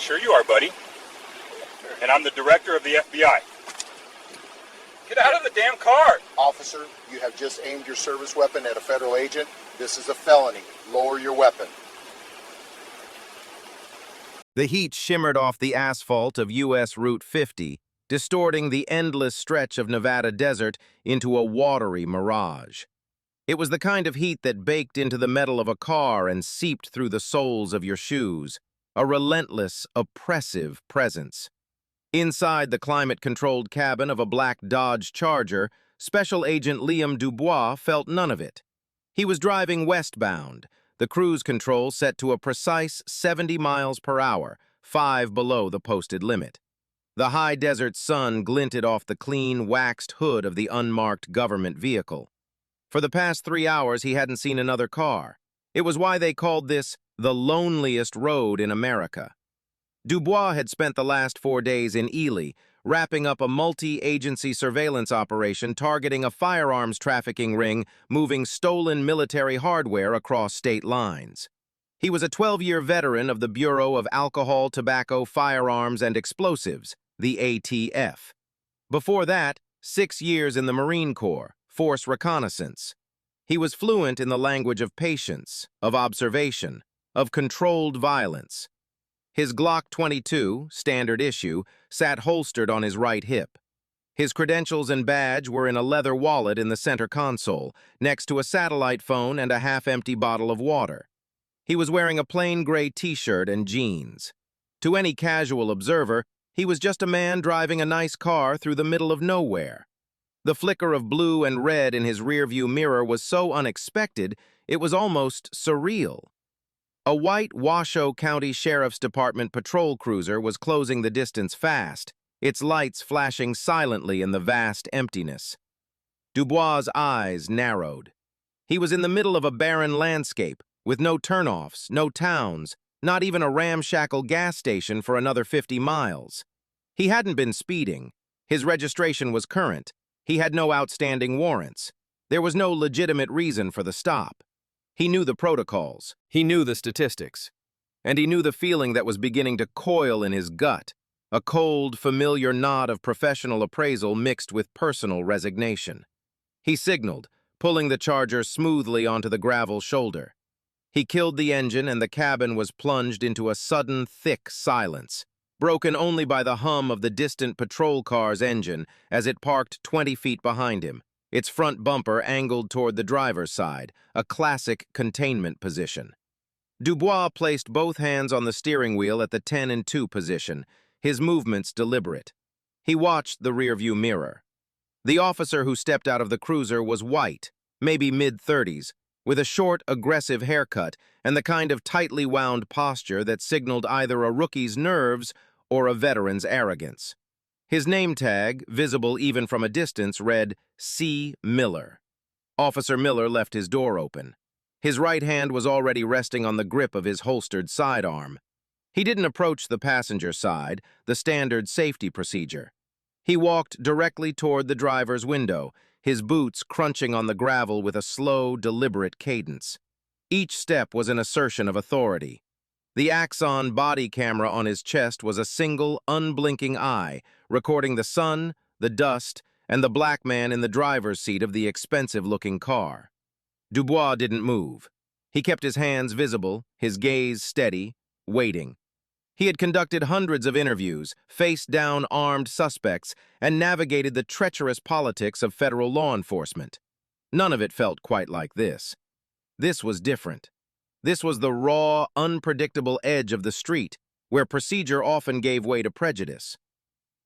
Sure you are, buddy. And I'm the director of the FBI. Get out of the damn car! Officer, you have just aimed your service weapon at a federal agent. This is a felony. Lower your weapon. The heat shimmered off the asphalt of U.S. Route 50, distorting the endless stretch of Nevada desert into a watery mirage. It was the kind of heat that baked into the metal of a car and seeped through the soles of your shoes, a relentless, oppressive presence. Inside the climate-controlled cabin of a black Dodge Charger, Special Agent Liam Dubois felt none of it. He was driving westbound, the cruise control set to a precise 70 miles per hour, 5 below the posted limit. The high desert sun glinted off the clean, waxed hood of the unmarked government vehicle. For the past 3 hours, he hadn't seen another car. It was why they called this the loneliest road in America. Dubois had spent the last 4 days in Ely, wrapping up a multi-agency surveillance operation targeting a firearms trafficking ring moving stolen military hardware across state lines. He was a 12-year veteran of the Bureau of Alcohol, Tobacco, Firearms, and Explosives, the ATF. Before that, 6 years in the Marine Corps, Force Reconnaissance. He was fluent in the language of patience, of observation, of controlled violence. His Glock 22, standard issue, sat holstered on his right hip. His credentials and badge were in a leather wallet in the center console, next to a satellite phone and a half-empty bottle of water. He was wearing a plain gray t-shirt and jeans. To any casual observer, he was just a man driving a nice car through the middle of nowhere. The flicker of blue and red in his rearview mirror was so unexpected, it was almost surreal. A white Washoe County Sheriff's Department patrol cruiser was closing the distance fast, its lights flashing silently in the vast emptiness. Dubois' eyes narrowed. He was in the middle of a barren landscape, with no turnoffs, no towns, not even a ramshackle gas station for another 50 miles. He hadn't been speeding. His registration was current. He had no outstanding warrants. There was no legitimate reason for the stop. He knew the protocols. He knew the statistics. And he knew the feeling that was beginning to coil in his gut, a cold, familiar knot of professional appraisal mixed with personal resignation. He signaled, pulling the Charger smoothly onto the gravel shoulder. He killed the engine and the cabin was plunged into a sudden, thick silence, broken only by the hum of the distant patrol car's engine as it parked 20 feet behind him, its front bumper angled toward the driver's side, a classic containment position. Dubois placed both hands on the steering wheel at the 10-2 position, his movements deliberate. He watched the rearview mirror. The officer who stepped out of the cruiser was white, maybe mid-30s, with a short, aggressive haircut and the kind of tightly wound posture that signaled either a rookie's nerves or a veteran's arrogance. His name tag, visible even from a distance, read C. Miller. Officer Miller left his door open. His right hand was already resting on the grip of his holstered sidearm. He didn't approach the passenger side, the standard safety procedure. He walked directly toward the driver's window, his boots crunching on the gravel with a slow, deliberate cadence. Each step was an assertion of authority. The Axon body camera on his chest was a single, unblinking eye, recording the sun, the dust, and the black man in the driver's seat of the expensive-looking car. Dubois didn't move. He kept his hands visible, his gaze steady, waiting. He had conducted hundreds of interviews, faced down armed suspects, and navigated the treacherous politics of federal law enforcement. None of it felt quite like this. This was different. This was the raw, unpredictable edge of the street, where procedure often gave way to prejudice.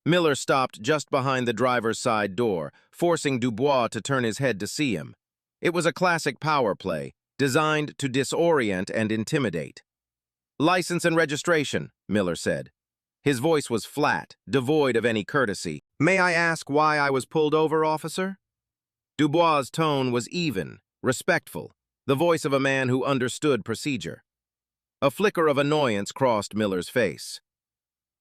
Miller stopped just behind the driver's side door, forcing Dubois to turn his head to see him. It was a classic power play, designed to disorient and intimidate. "License and registration," Miller said. His voice was flat, devoid of any courtesy. "May I ask why I was pulled over, officer?" Dubois' tone was even, respectful, the voice of a man who understood procedure. A flicker of annoyance crossed Miller's face.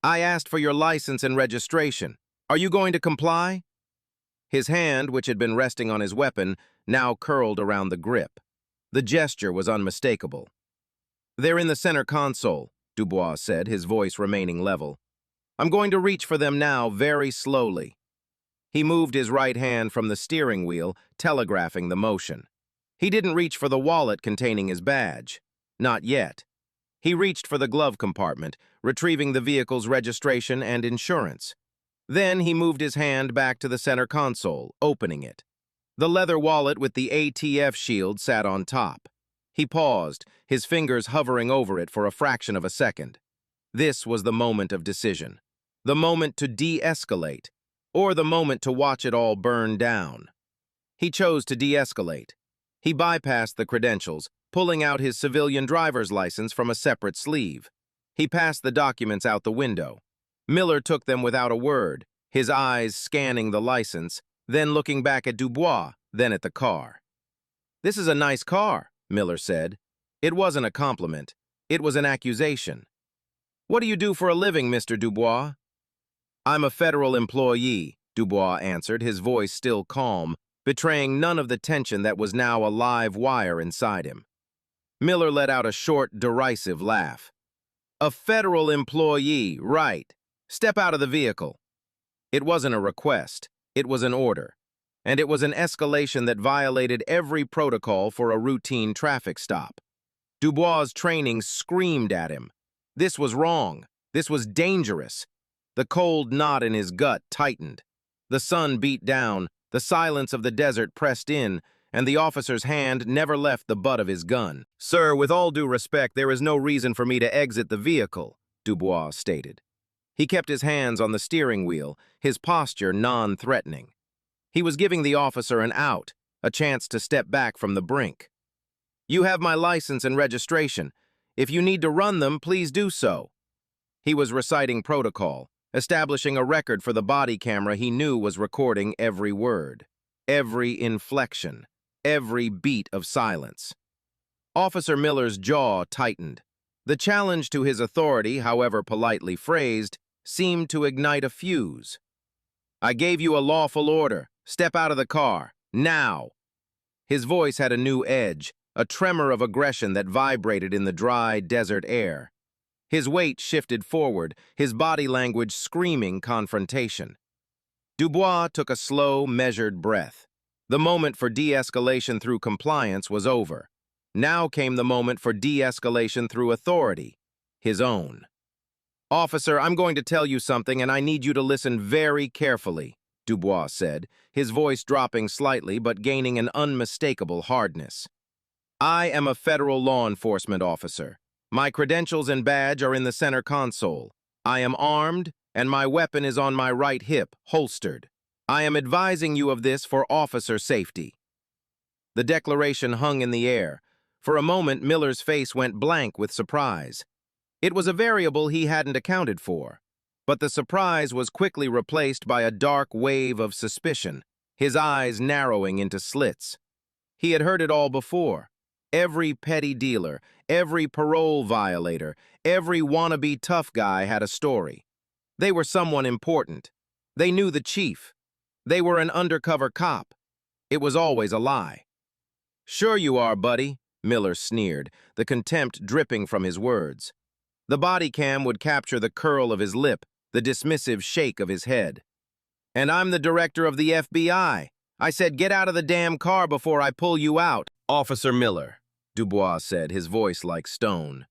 "I asked for your license and registration. Are you going to comply?" His hand, which had been resting on his weapon, now curled around the grip. The gesture was unmistakable. "They're in the center console. Dubois said, his voice remaining level. I'm going to reach for them now, very slowly. He moved his right hand from the steering wheel, telegraphing the motion. He didn't reach for the wallet containing his badge. Not yet. He reached for the glove compartment, retrieving the vehicle's registration and insurance. Then he moved his hand back to the center console, opening it. The leather wallet with the ATF shield sat on top. He paused, his fingers hovering over it for a fraction of a second. This was the moment of decision. The moment to de-escalate, or the moment to watch it all burn down. He chose to de-escalate. He bypassed the credentials, pulling out his civilian driver's license from a separate sleeve. He passed the documents out the window. Miller took them without a word, his eyes scanning the license, then looking back at Dubois, then at the car. "This is a nice car," Miller said. It wasn't a compliment. It was an accusation. "What do you do for a living, Mr. Dubois?" "I'm a federal employee," Dubois answered, his voice still calm, betraying none of the tension that was now a live wire inside him. Miller let out a short, derisive laugh. "A federal employee, right. Step out of the vehicle." It wasn't a request. It was an order. And it was an escalation that violated every protocol for a routine traffic stop. Dubois' training screamed at him. This was wrong. This was dangerous. The cold knot in his gut tightened. The sun beat down, the silence of the desert pressed in, and the officer's hand never left the butt of his gun. "Sir, with all due respect, there is no reason for me to exit the vehicle," Dubois stated. He kept his hands on the steering wheel, his posture non-threatening. He was giving the officer an out, a chance to step back from the brink. "You have my license and registration. If you need to run them, please do so." He was reciting protocol, establishing a record for the body camera he knew was recording every word, every inflection, every beat of silence. Officer Miller's jaw tightened. The challenge to his authority, however politely phrased, seemed to ignite a fuse. "I gave you a lawful order. Step out of the car. Now!" His voice had a new edge, a tremor of aggression that vibrated in the dry, desert air. His weight shifted forward, his body language screaming confrontation. Dubois took a slow, measured breath. The moment for de-escalation through compliance was over. Now came the moment for de-escalation through authority, his own. "Officer, I'm going to tell you something, and I need you to listen very carefully," Dubois said, his voice dropping slightly but gaining an unmistakable hardness. "I am a federal law enforcement officer. My credentials and badge are in the center console. I am armed, and my weapon is on my right hip, holstered. I am advising you of this for officer safety." The declaration hung in the air. For a moment, Miller's face went blank with surprise. It was a variable he hadn't accounted for. But the surprise was quickly replaced by a dark wave of suspicion, his eyes narrowing into slits. He had heard it all before. Every petty dealer, every parole violator, every wannabe tough guy had a story. They were someone important. They knew the chief. They were an undercover cop. It was always a lie. "Sure you are, buddy," Miller sneered, the contempt dripping from his words. The body cam would capture the curl of his lip, the dismissive shake of his head. "And I'm the director of the FBI. I said get out of the damn car before I pull you out." "Officer Miller," Dubois said, his voice like stone.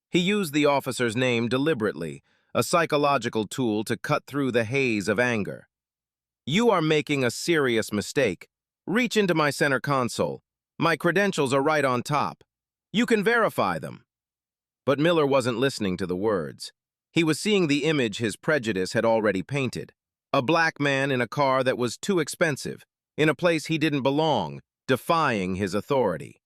He used the officer's name deliberately, a psychological tool to cut through the haze of anger. "You are making a serious mistake. Reach into my center console. My credentials are right on top. You can verify them." But Miller wasn't listening to the words. He was seeing the image his prejudice had already painted. A black man in a car that was too expensive, in a place he didn't belong, defying his authority.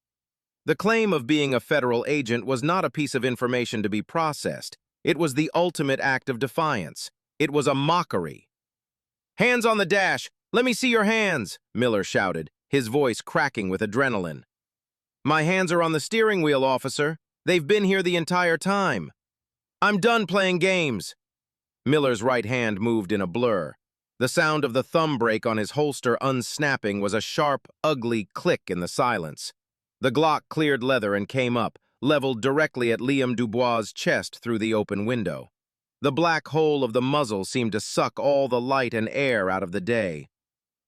The claim of being a federal agent was not a piece of information to be processed. It was the ultimate act of defiance. It was a mockery. "Hands on the dash! Let me see your hands!" Miller shouted, his voice cracking with adrenaline. "My hands are on the steering wheel, officer. They've been here the entire time. I'm done playing games." Miller's right hand moved in a blur. The sound of the thumb brake on his holster unsnapping was a sharp, ugly click in the silence. The Glock cleared leather and came up, leveled directly at Liam Dubois' chest through the open window. The black hole of the muzzle seemed to suck all the light and air out of the day.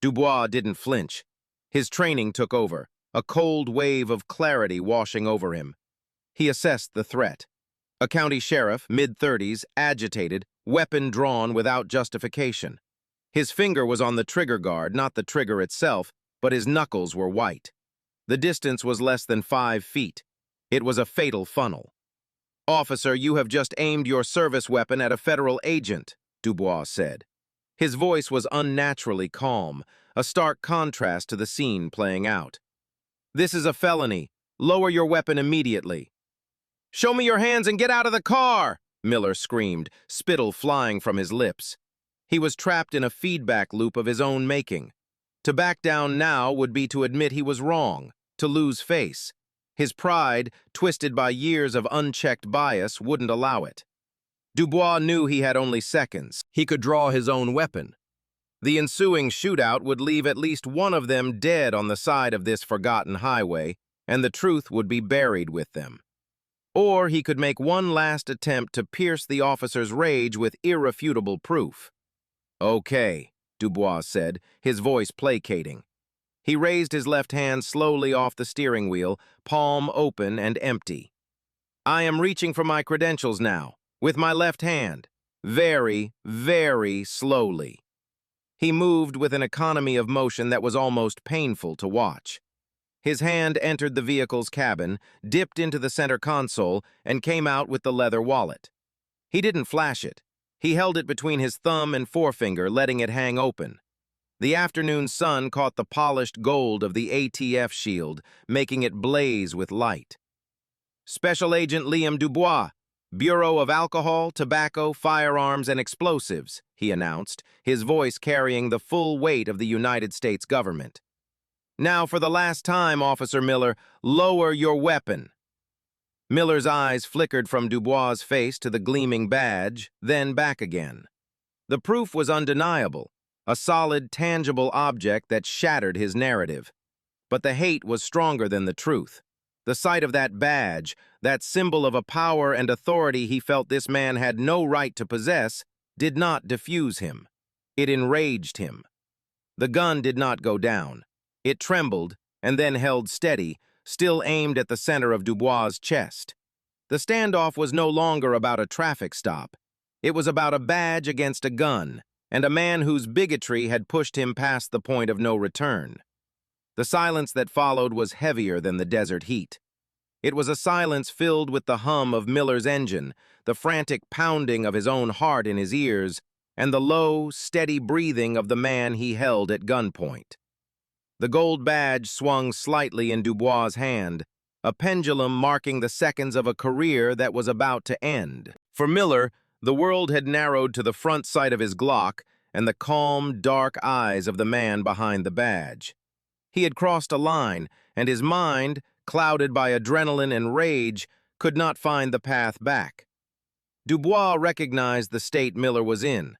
Dubois didn't flinch. His training took over, a cold wave of clarity washing over him. He assessed the threat. A county sheriff, mid-30s, agitated, weapon drawn without justification. His finger was on the trigger guard, not the trigger itself, but his knuckles were white. The distance was less than 5 feet. It was a fatal funnel. "Officer, you have just aimed your service weapon at a federal agent," Dubois said. His voice was unnaturally calm, a stark contrast to the scene playing out. "This is a felony. Lower your weapon immediately." "Show me your hands and get out of the car!" Miller screamed, spittle flying from his lips. He was trapped in a feedback loop of his own making. To back down now would be to admit he was wrong, to lose face. His pride, twisted by years of unchecked bias, wouldn't allow it. Dubois knew he had only seconds. He could draw his own weapon. The ensuing shootout would leave at least one of them dead on the side of this forgotten highway, and the truth would be buried with them. Or he could make one last attempt to pierce the officer's rage with irrefutable proof. "Okay," Dubois said, his voice placating. He raised his left hand slowly off the steering wheel, palm open and empty. "I am reaching for my credentials now, with my left hand, very, very slowly." He moved with an economy of motion that was almost painful to watch. His hand entered the vehicle's cabin, dipped into the center console, and came out with the leather wallet. He didn't flash it. He held it between his thumb and forefinger, letting it hang open. The afternoon sun caught the polished gold of the ATF shield, making it blaze with light. "Special Agent Liam Dubois, Bureau of Alcohol, Tobacco, Firearms, and Explosives," he announced, his voice carrying the full weight of the United States government. "Now, for the last time, Officer Miller, lower your weapon." Miller's eyes flickered from Dubois' face to the gleaming badge, then back again. The proof was undeniable, a solid, tangible object that shattered his narrative. But the hate was stronger than the truth. The sight of that badge, that symbol of a power and authority he felt this man had no right to possess, did not diffuse him. It enraged him. The gun did not go down. It trembled and then held steady, still aimed at the center of Dubois' chest. The standoff was no longer about a traffic stop. It was about a badge against a gun, and a man whose bigotry had pushed him past the point of no return. The silence that followed was heavier than the desert heat. It was a silence filled with the hum of Miller's engine, the frantic pounding of his own heart in his ears, and the low, steady breathing of the man he held at gunpoint. The gold badge swung slightly in Dubois' hand, a pendulum marking the seconds of a career that was about to end. For Miller, the world had narrowed to the front sight of his Glock and the calm, dark eyes of the man behind the badge. He had crossed a line, and his mind, clouded by adrenaline and rage, could not find the path back. Dubois recognized the state Miller was in.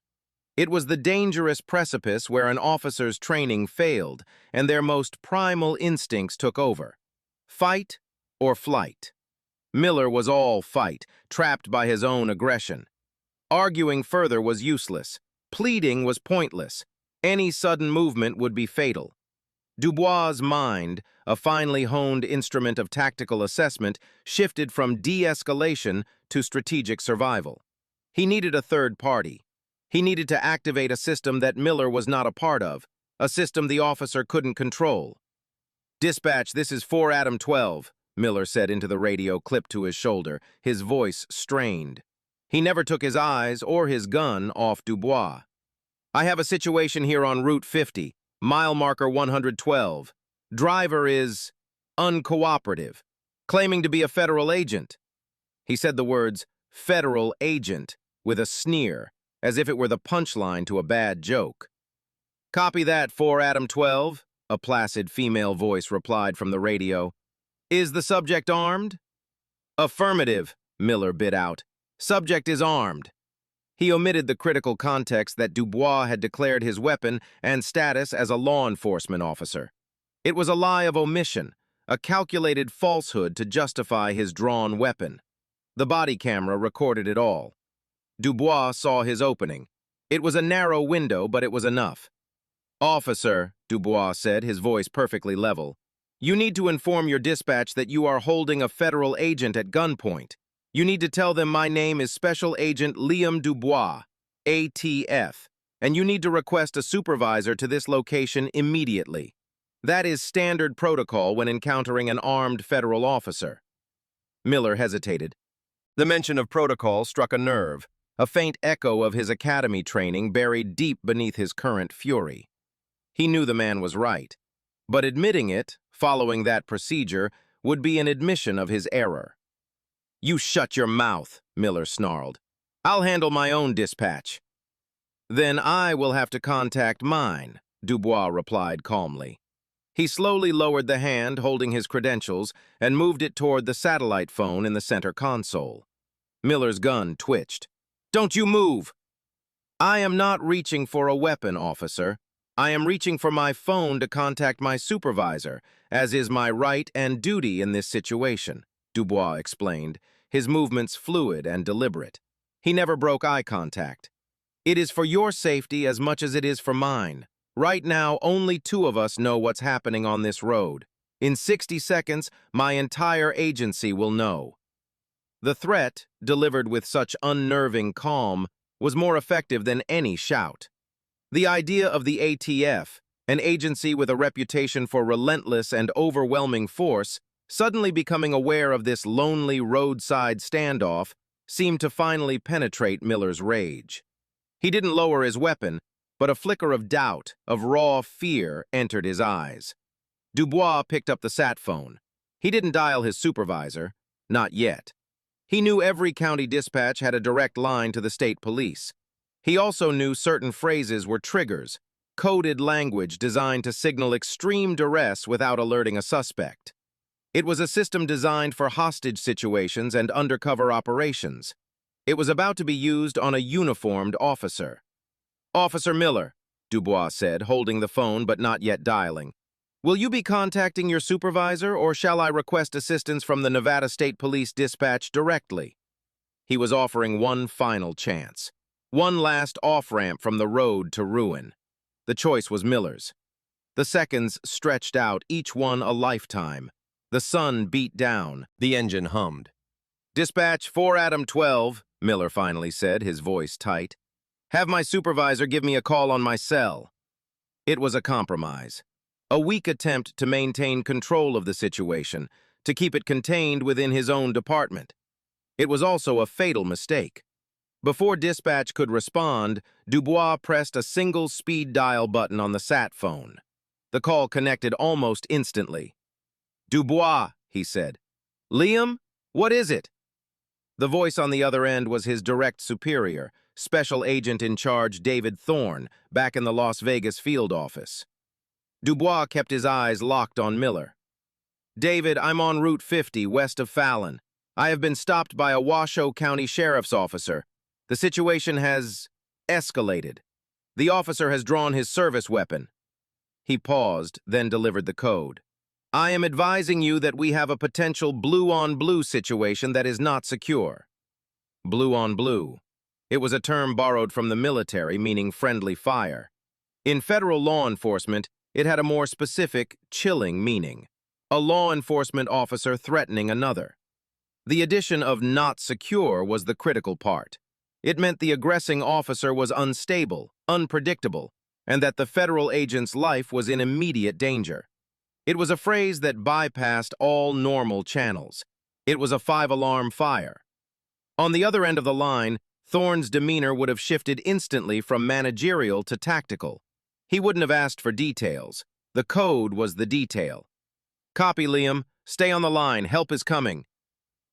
It was the dangerous precipice where an officer's training failed, and their most primal instincts took over. Fight or flight. Miller was all fight, trapped by his own aggression. Arguing further was useless. Pleading was pointless. Any sudden movement would be fatal. Dubois' mind, a finely honed instrument of tactical assessment, shifted from de-escalation to strategic survival. He needed a third party. He needed to activate a system that Miller was not a part of, a system the officer couldn't control. "Dispatch, this is 4 Adam 12, Miller said into the radio clipped to his shoulder, his voice strained. He never took his eyes or his gun off Dubois. "I have a situation here on Route 50, mile marker 112. Driver is uncooperative, claiming to be a federal agent." He said the words, "federal agent," with a sneer, as if it were the punchline to a bad joke. "Copy that, 4 Adam 12, a placid female voice replied from the radio. "Is the subject armed?" "Affirmative," Miller bit out. "Subject is armed." He omitted the critical context that Dubois had declared his weapon and status as a law enforcement officer. It was a lie of omission, a calculated falsehood to justify his drawn weapon. The body camera recorded it all. Dubois saw his opening. It was a narrow window, but it was enough. "Officer," Dubois said, his voice perfectly level, "you need to inform your dispatch that you are holding a federal agent at gunpoint. You need to tell them my name is Special Agent Liam Dubois, ATF, and you need to request a supervisor to this location immediately. That is standard protocol when encountering an armed federal officer." Miller hesitated. The mention of protocol struck a nerve, a faint echo of his academy training buried deep beneath his current fury. He knew the man was right, but admitting it, following that procedure, would be an admission of his error. "You shut your mouth," Miller snarled. "I'll handle my own dispatch." "Then I will have to contact mine," Dubois replied calmly. He slowly lowered the hand holding his credentials and moved it toward the satellite phone in the center console. Miller's gun twitched. "Don't you move!" "I am not reaching for a weapon, officer. I am reaching for my phone to contact my supervisor, as is my right and duty in this situation," Dubois explained, his movements fluid and deliberate. He never broke eye contact. "It is for your safety as much as it is for mine. Right now, only two of us know what's happening on this road. In 60 seconds, my entire agency will know." The threat, delivered with such unnerving calm, was more effective than any shout. The idea of the ATF, an agency with a reputation for relentless and overwhelming force, suddenly becoming aware of this lonely roadside standoff, seemed to finally penetrate Miller's rage. He didn't lower his weapon, but a flicker of doubt, of raw fear, entered his eyes. Dubois picked up the sat phone. He didn't dial his supervisor, not yet. He knew every county dispatch had a direct line to the state police. He also knew certain phrases were triggers, coded language designed to signal extreme duress without alerting a suspect. It was a system designed for hostage situations and undercover operations. It was about to be used on a uniformed officer. "Officer Miller," Dubois said, holding the phone but not yet dialing. "Will you be contacting your supervisor, or shall I request assistance from the Nevada State Police Dispatch directly?" He was offering one final chance, one last off-ramp from the road to ruin. The choice was Miller's. The seconds stretched out, each one a lifetime. The sun beat down. The engine hummed. "Dispatch 4 Adam 12, Miller finally said, his voice tight. "Have my supervisor give me a call on my cell." It was a compromise. A weak attempt to maintain control of the situation, to keep it contained within his own department. It was also a fatal mistake. Before dispatch could respond, Dubois pressed a single speed dial button on the sat phone. The call connected almost instantly. "Dubois," he said. "Liam, what is it?" The voice on the other end was his direct superior, Special Agent in Charge David Thorne, back in the Las Vegas field office. Dubois kept his eyes locked on Miller. "David, I'm on Route 50, west of Fallon. I have been stopped by a Washoe County Sheriff's officer. The situation has escalated. The officer has drawn his service weapon." He paused, then delivered the code. "I am advising you that we have a potential blue-on-blue situation that is not secure." Blue-on-blue. It was a term borrowed from the military, meaning friendly fire. In federal law enforcement, it had a more specific, chilling meaning. A law enforcement officer threatening another. The addition of "not secure" was the critical part. It meant the aggressing officer was unstable, unpredictable, and that the federal agent's life was in immediate danger. It was a phrase that bypassed all normal channels. It was a 5-alarm fire. On the other end of the line, Thorne's demeanor would have shifted instantly from managerial to tactical. He wouldn't have asked for details. The code was the detail. "Copy, Liam. Stay on the line. Help is coming."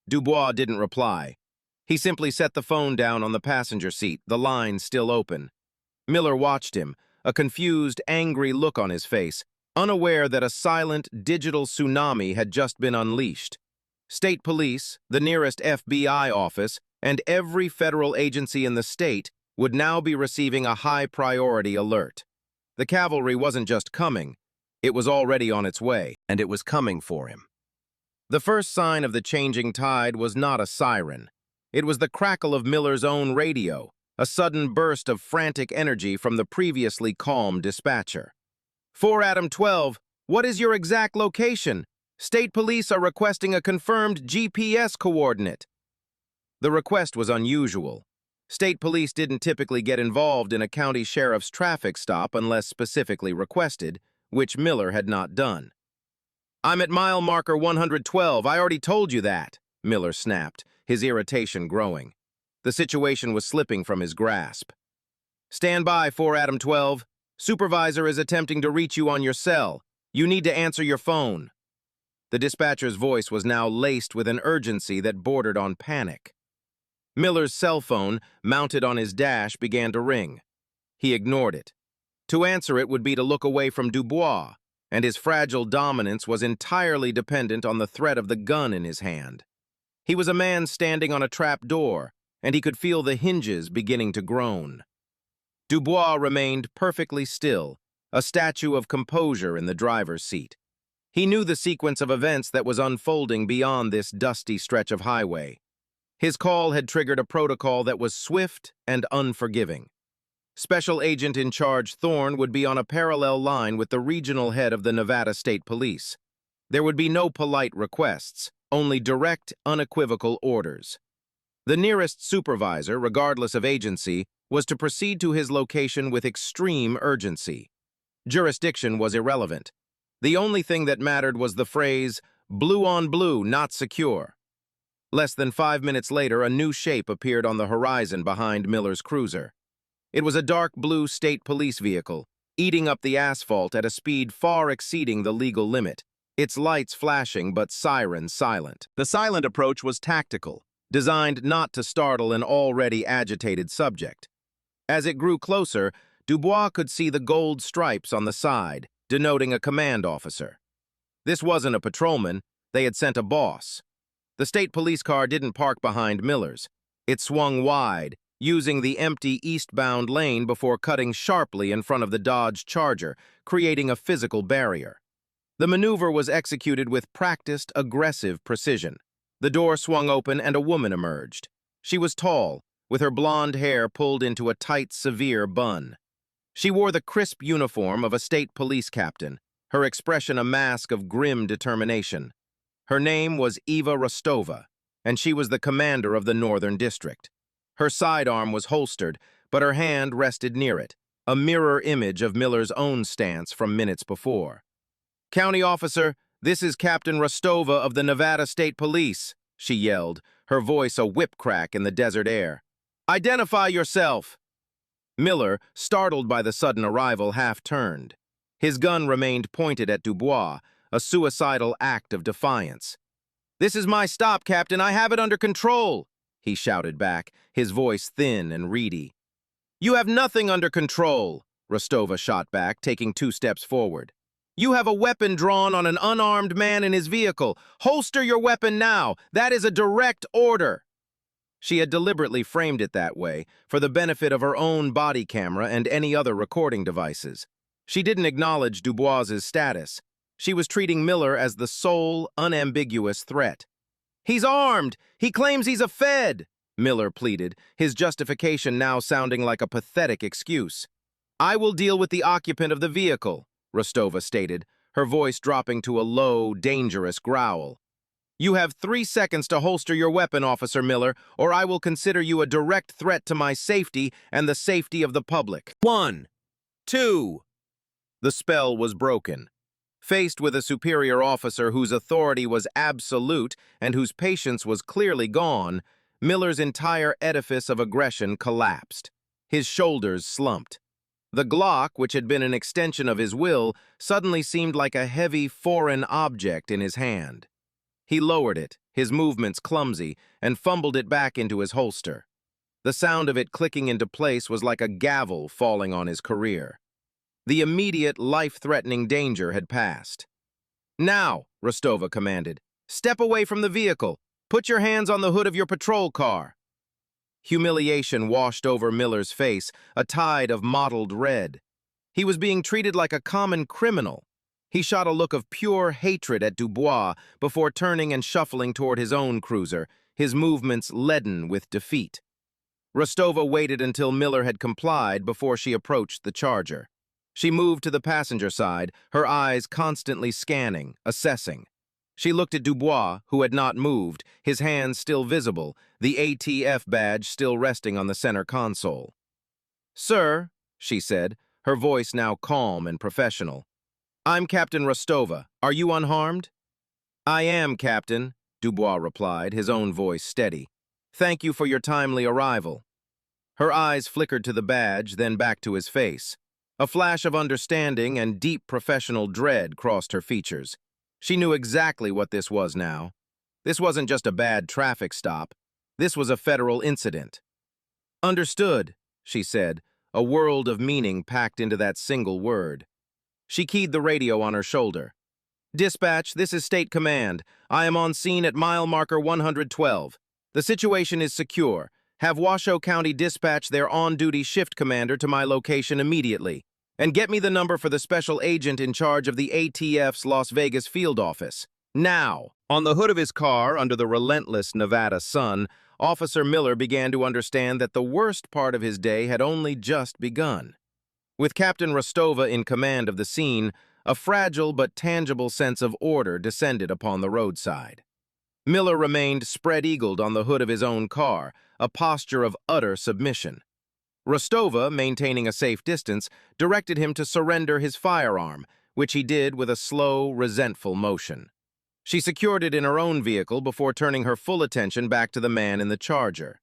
Dubois didn't reply. He simply set the phone down on the passenger seat, the line still open. Miller watched him, a confused, angry look on his face, unaware that a silent, digital tsunami had just been unleashed. State police, the nearest FBI office, and every federal agency in the state would now be receiving a high-priority alert. The cavalry wasn't just coming, It was already on its way, and it was coming for him. The first sign of the changing tide was not a siren. It was the crackle of Miller's own radio, a sudden burst of frantic energy from the previously calm dispatcher. 4 Adam 12, what is your exact location? State police are requesting a confirmed GPS coordinate. The request was unusual. State police didn't typically get involved in a county sheriff's traffic stop unless specifically requested, which Miller had not done. I'm at mile marker 112, I already told you that, Miller snapped, his irritation growing. The situation was slipping from his grasp. Stand by, 4 Adam 12. Supervisor is attempting to reach you on your cell. You need to answer your phone. The dispatcher's voice was now laced with an urgency that bordered on panic. Miller's cell phone, mounted on his dash, began to ring. He ignored it. To answer it would be to look away from Dubois, and his fragile dominance was entirely dependent on the threat of the gun in his hand. He was a man standing on a trap door, and he could feel the hinges beginning to groan. Dubois remained perfectly still, a statue of composure in the driver's seat. He knew the sequence of events that was unfolding beyond this dusty stretch of highway. His call had triggered a protocol that was swift and unforgiving. Special Agent in Charge Thorne would be on a parallel line with the regional head of the Nevada State Police. There would be no polite requests, only direct, unequivocal orders. The nearest supervisor, regardless of agency, was to proceed to his location with extreme urgency. Jurisdiction was irrelevant. The only thing that mattered was the phrase, "blue on blue, not secure." Less than 5 minutes later, a new shape appeared on the horizon behind Miller's cruiser. It was a dark blue state police vehicle, eating up the asphalt at a speed far exceeding the legal limit, its lights flashing but sirens silent. The silent approach was tactical, designed not to startle an already agitated subject. As it grew closer, Dubois could see the gold stripes on the side, denoting a command officer. This wasn't a patrolman, they had sent a boss. The state police car didn't park behind Miller's. It swung wide, using the empty eastbound lane before cutting sharply in front of the Dodge Charger, creating a physical barrier. The maneuver was executed with practiced, aggressive precision. The door swung open and a woman emerged. She was tall, with her blonde hair pulled into a tight, severe bun. She wore the crisp uniform of a state police captain, her expression a mask of grim determination. Her name was Eva Rostova, and she was the commander of the Northern District. Her sidearm was holstered, but her hand rested near it, a mirror image of Miller's own stance from minutes before. "County officer, this is Captain Rostova of the Nevada State Police," she yelled, her voice a whip crack in the desert air. "Identify yourself!" Miller, startled by the sudden arrival, half-turned. His gun remained pointed at Dubois, a suicidal act of defiance. "This is my stop, Captain. I have it under control," he shouted back, his voice thin and reedy. "You have nothing under control," Rostova shot back, taking 2 steps forward. "You have a weapon drawn on an unarmed man in his vehicle. Holster your weapon now. That is a direct order." She had deliberately framed it that way, for the benefit of her own body camera and any other recording devices. She didn't acknowledge Dubois's status. She was treating Miller as the sole, unambiguous threat. "He's armed! He claims he's a Fed!" Miller pleaded, his justification now sounding like a pathetic excuse. "I will deal with the occupant of the vehicle," Rostova stated, her voice dropping to a low, dangerous growl. "You have 3 seconds to holster your weapon, Officer Miller, or I will consider you a direct threat to my safety and the safety of the public." 1, 2. The spell was broken. Faced with a superior officer whose authority was absolute and whose patience was clearly gone, Miller's entire edifice of aggression collapsed. His shoulders slumped. The Glock, which had been an extension of his will, suddenly seemed like a heavy, foreign object in his hand. He lowered it, his movements clumsy, and fumbled it back into his holster. The sound of it clicking into place was like a gavel falling on his career. The immediate, life-threatening danger had passed. "Now," Rostova commanded, "step away from the vehicle. Put your hands on the hood of your patrol car." Humiliation washed over Miller's face, a tide of mottled red. He was being treated like a common criminal. He shot a look of pure hatred at Dubois before turning and shuffling toward his own cruiser, his movements leaden with defeat. Rostova waited until Miller had complied before she approached the Charger. She moved to the passenger side, her eyes constantly scanning, assessing. She looked at Dubois, who had not moved, his hands still visible, the ATF badge still resting on the center console. "Sir," she said, her voice now calm and professional. "I'm Captain Rostova. Are you unharmed?" "I am, Captain," Dubois replied, his own voice steady. "Thank you for your timely arrival." Her eyes flickered to the badge, then back to his face. A flash of understanding and deep professional dread crossed her features. She knew exactly what this was now. This wasn't just a bad traffic stop. This was a federal incident. "Understood," she said, a world of meaning packed into that single word. She keyed the radio on her shoulder. "Dispatch, this is State Command. I am on scene at mile marker 112. The situation is secure. Have Washoe County dispatch their on-duty shift commander to my location immediately. And get me the number for the special agent in charge of the ATF's Las Vegas field office. Now!" On the hood of his car, under the relentless Nevada sun, Officer Miller began to understand that the worst part of his day had only just begun. With Captain Rostova in command of the scene, a fragile but tangible sense of order descended upon the roadside. Miller remained spread-eagled on the hood of his own car, a posture of utter submission. Rostova, maintaining a safe distance, directed him to surrender his firearm, which he did with a slow, resentful motion. She secured it in her own vehicle before turning her full attention back to the man in the Charger.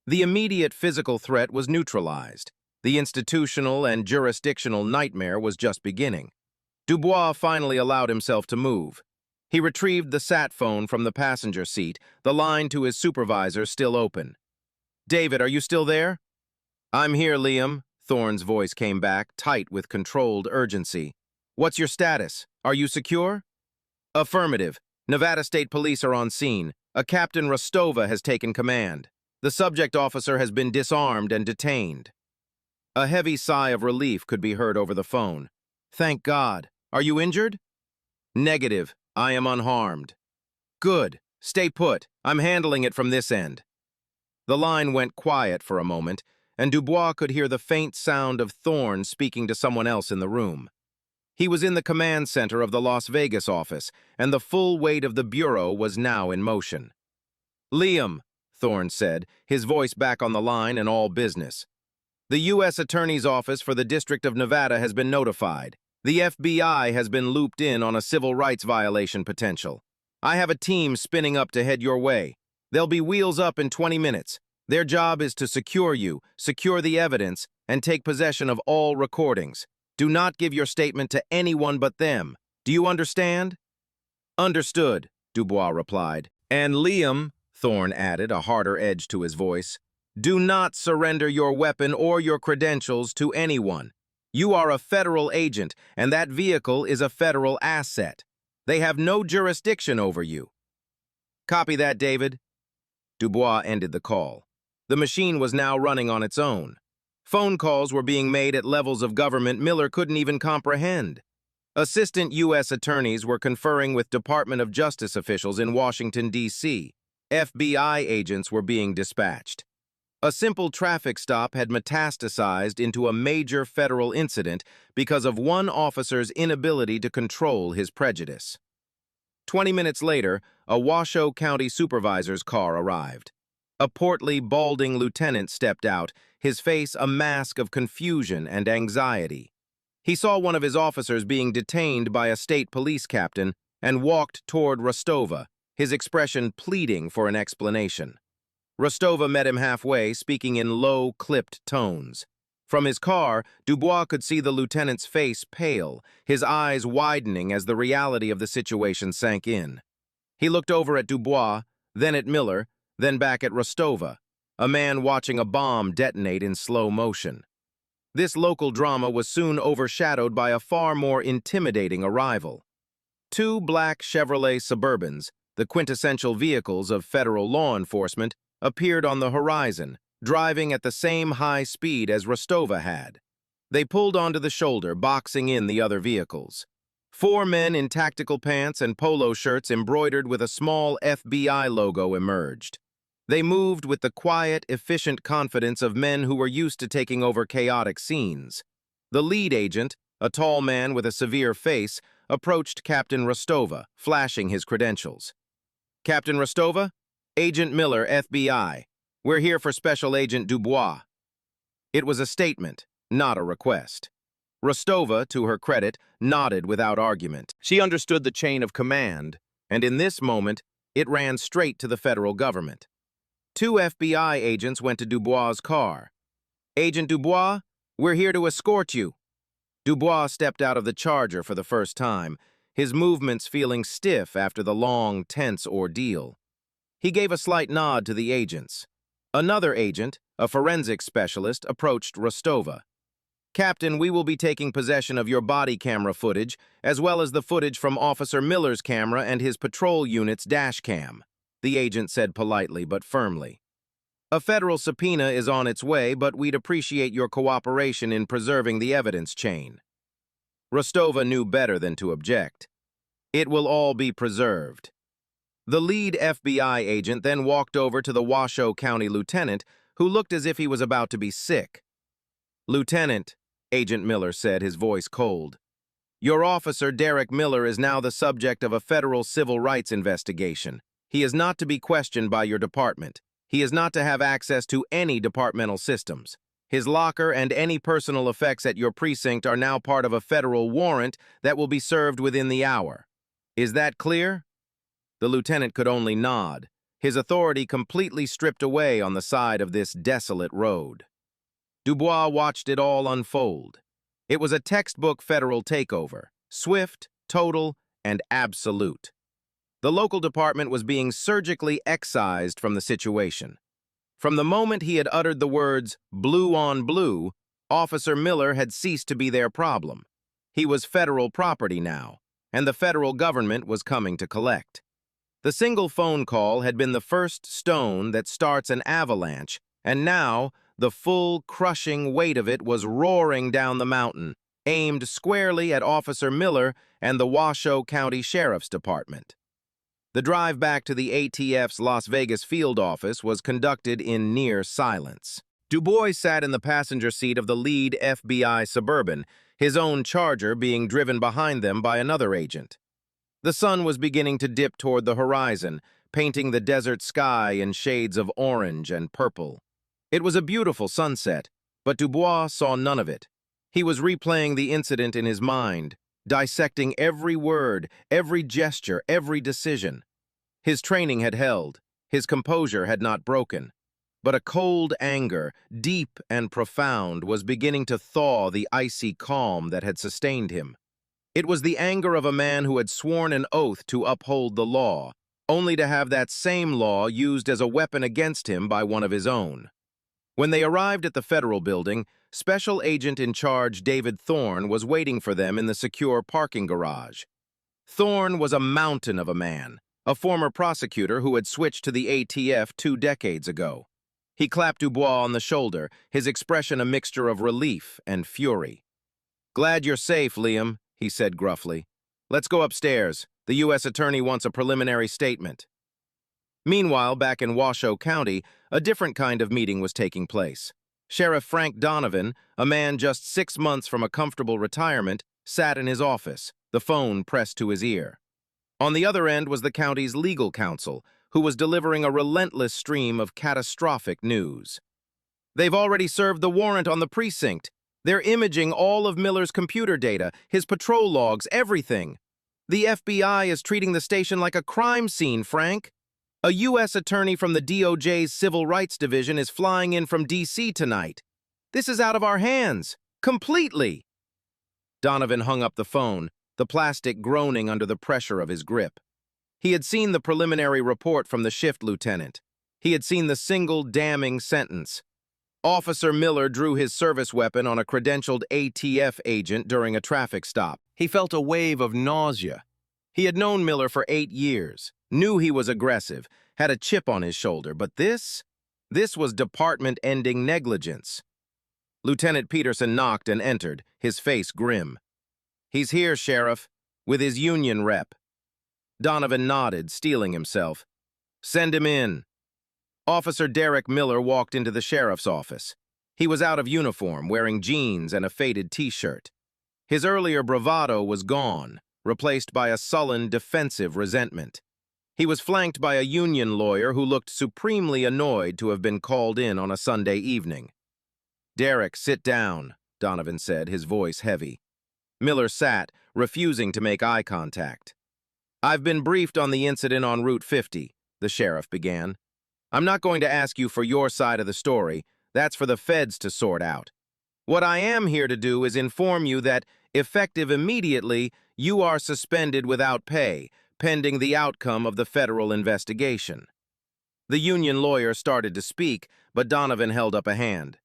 The immediate physical threat was neutralized. The institutional and jurisdictional nightmare was just beginning. Dubois finally allowed himself to move. He retrieved the sat phone from the passenger seat, the line to his supervisor still open. "David, are you still there?" "I'm here, Liam," Thorne's voice came back, tight with controlled urgency. "What's your status? Are you secure?" "Affirmative. Nevada State Police are on scene. A Captain Rostova has taken command. The subject officer has been disarmed and detained." A heavy sigh of relief could be heard over the phone. "Thank God. Are you injured?" "Negative. I am unharmed." "Good. Stay put. I'm handling it from this end." The line went quiet for a moment, and Dubois could hear the faint sound of Thorne speaking to someone else in the room. He was in the command center of the Las Vegas office, and the full weight of the bureau was now in motion. "Liam," Thorne said, his voice back on the line and all business. "The U.S. Attorney's Office for the District of Nevada has been notified. The FBI has been looped in on a civil rights violation potential. I have a team spinning up to head your way. They'll be wheels up in 20 minutes. Their job is to secure you, secure the evidence, and take possession of all recordings. Do not give your statement to anyone but them. Do you understand?" "Understood," Dubois replied. "And Liam," Thorne added, a harder edge to his voice, "do not surrender your weapon or your credentials to anyone. You are a federal agent, and that vehicle is a federal asset. They have no jurisdiction over you." "Copy that, David." Dubois ended the call. The machine was now running on its own. Phone calls were being made at levels of government Miller couldn't even comprehend. Assistant U.S. attorneys were conferring with Department of Justice officials in Washington, D.C. FBI agents were being dispatched. A simple traffic stop had metastasized into a major federal incident because of one officer's inability to control his prejudice. 20 minutes later, a Washoe County supervisor's car arrived. A portly, balding lieutenant stepped out, his face a mask of confusion and anxiety. He saw one of his officers being detained by a state police captain and walked toward Rostova, his expression pleading for an explanation. Rostova met him halfway, speaking in low, clipped tones. From his car, Dubois could see the lieutenant's face pale, his eyes widening as the reality of the situation sank in. He looked over at Dubois, then at Miller, then back at Rostova, a man watching a bomb detonate in slow motion. This local drama was soon overshadowed by a far more intimidating arrival. Two black Chevrolet Suburbans, the quintessential vehicles of federal law enforcement, appeared on the horizon, driving at the same high speed as Rostova had. They pulled onto the shoulder, boxing in the other vehicles. 4 men in tactical pants and polo shirts embroidered with a small FBI logo emerged. They moved with the quiet, efficient confidence of men who were used to taking over chaotic scenes. The lead agent, a tall man with a severe face, approached Captain Rostova, flashing his credentials. "Captain Rostova? Agent Miller, FBI. We're here for Special Agent Dubois." It was a statement, not a request. Rostova, to her credit, nodded without argument. She understood the chain of command, and in this moment, it ran straight to the federal government. 2 FBI agents went to Dubois' car. "Agent Dubois, we're here to escort you." Dubois stepped out of the Charger for the first time, his movements feeling stiff after the long, tense ordeal. He gave a slight nod to the agents. Another agent, a forensics specialist, approached Rostova. "Captain, we will be taking possession of your body camera footage, as well as the footage from Officer Miller's camera and his patrol unit's dash cam," the agent said politely but firmly. "A federal subpoena is on its way, but we'd appreciate your cooperation in preserving the evidence chain." Rostova knew better than to object. "It will all be preserved." The lead FBI agent then walked over to the Washoe County lieutenant, who looked as if he was about to be sick. "Lieutenant," Agent Miller said, his voice cold, "your officer, Derek Miller, is now the subject of a federal civil rights investigation. He is not to be questioned by your department. He is not to have access to any departmental systems. His locker and any personal effects at your precinct are now part of a federal warrant that will be served within the hour. Is that clear?" The lieutenant could only nod, his authority completely stripped away on the side of this desolate road. Dubois watched it all unfold. It was a textbook federal takeover, swift, total, and absolute. The local department was being surgically excised from the situation. From the moment he had uttered the words, "blue on blue," Officer Miller had ceased to be their problem. He was federal property now, and the federal government was coming to collect. The single phone call had been the first stone that starts an avalanche, and now the full, crushing weight of it was roaring down the mountain, aimed squarely at Officer Miller and the Washoe County Sheriff's Department. The drive back to the ATF's Las Vegas field office was conducted in near silence. Dubois sat in the passenger seat of the lead FBI Suburban, his own Charger being driven behind them by another agent. The sun was beginning to dip toward the horizon, painting the desert sky in shades of orange and purple. It was a beautiful sunset, but Dubois saw none of it. He was replaying the incident in his mind, dissecting every word, every gesture, every decision. His training had held, his composure had not broken, but a cold anger, deep and profound, was beginning to thaw the icy calm that had sustained him. It was the anger of a man who had sworn an oath to uphold the law, only to have that same law used as a weapon against him by one of his own. When they arrived at the federal building, Special Agent in Charge David Thorne was waiting for them in the secure parking garage. Thorne was a mountain of a man, a former prosecutor who had switched to the ATF 2 decades ago. He clapped Dubois on the shoulder, his expression a mixture of relief and fury. "Glad you're safe, Liam," he said gruffly. "Let's go upstairs. The U.S. Attorney wants a preliminary statement." Meanwhile, back in Washoe County, a different kind of meeting was taking place. Sheriff Frank Donovan, a man just 6 months from a comfortable retirement, sat in his office, the phone pressed to his ear. On the other end was the county's legal counsel, who was delivering a relentless stream of catastrophic news. "They've already served the warrant on the precinct. They're imaging all of Miller's computer data, his patrol logs, everything. The FBI is treating the station like a crime scene, Frank. A U.S. attorney from the DOJ's Civil Rights Division is flying in from D.C. tonight. This is out of our hands. Completely." Donovan hung up the phone, the plastic groaning under the pressure of his grip. He had seen the preliminary report from the shift lieutenant. He had seen the single damning sentence. Officer Miller drew his service weapon on a credentialed ATF agent during a traffic stop. He felt a wave of nausea. He had known Miller for 8 years, knew he was aggressive, had a chip on his shoulder, but this was department-ending negligence. Lieutenant Peterson knocked and entered, his face grim. "He's here, Sheriff. With his union rep. Donovan nodded, steeling himself. Send him in. Officer Derek Miller walked into the sheriff's office. He was out of uniform, wearing jeans and a faded t-shirt. His earlier bravado was gone, replaced by a sullen, defensive resentment. He was flanked by a union lawyer who looked supremely annoyed to have been called in on a Sunday evening. Derek, sit down, Donovan said, his voice heavy. Miller sat, refusing to make eye contact. I've been briefed on the incident on Route 50, the sheriff began. I'm not going to ask you for your side of the story. That's for the feds to sort out. What I am here to do is inform you that, effective immediately, you are suspended without pay, pending the outcome of the federal investigation. The union lawyer started to speak, but Donovan held up a hand.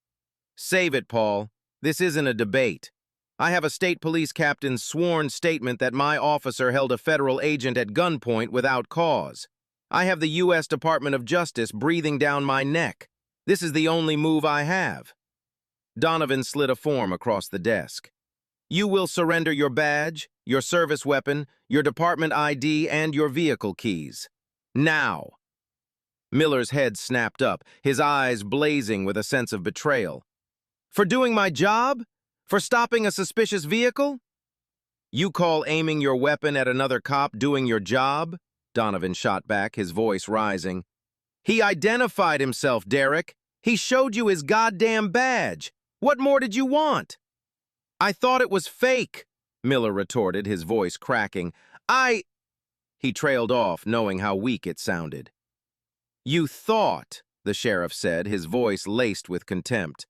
Save it, Paul. This isn't a debate. I have a state police captain's sworn statement that my officer held a federal agent at gunpoint without cause. I have the U.S. Department of Justice breathing down my neck. This is the only move I have. Donovan slid a form across the desk. You will surrender your badge, your service weapon, your department ID, and your vehicle keys. Now. Miller's head snapped up, his eyes blazing with a sense of betrayal. For doing my job? For stopping a suspicious vehicle? You call aiming your weapon at another cop doing your job? Donovan shot back, his voice rising. He identified himself, Derek. He showed you his goddamn badge. What more did you want? I thought it was fake, Miller retorted, his voice cracking. He trailed off, knowing how weak it sounded. You thought, the sheriff said, his voice laced with contempt.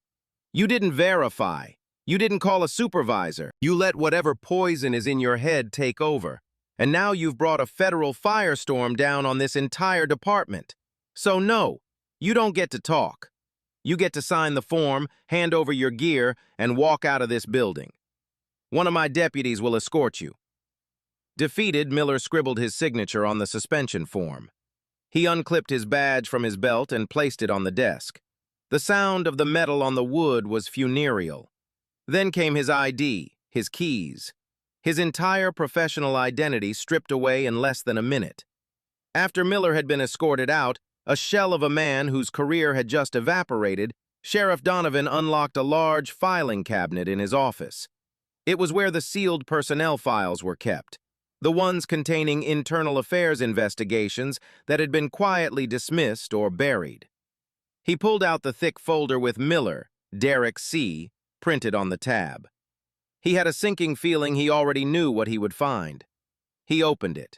You didn't verify. You didn't call a supervisor. You let whatever poison is in your head take over. And now you've brought a federal firestorm down on this entire department. So no, you don't get to talk. You get to sign the form, hand over your gear, and walk out of this building. One of my deputies will escort you. Defeated, Miller scribbled his signature on the suspension form. He unclipped his badge from his belt and placed it on the desk. The sound of the metal on the wood was funereal. Then came his ID, his keys. His entire professional identity stripped away in less than a minute. After Miller had been escorted out, a shell of a man whose career had just evaporated, Sheriff Donovan unlocked a large filing cabinet in his office. It was where the sealed personnel files were kept, the ones containing internal affairs investigations that had been quietly dismissed or buried. He pulled out the thick folder with Miller, Derek C., printed on the tab. He had a sinking feeling he already knew what he would find. He opened it.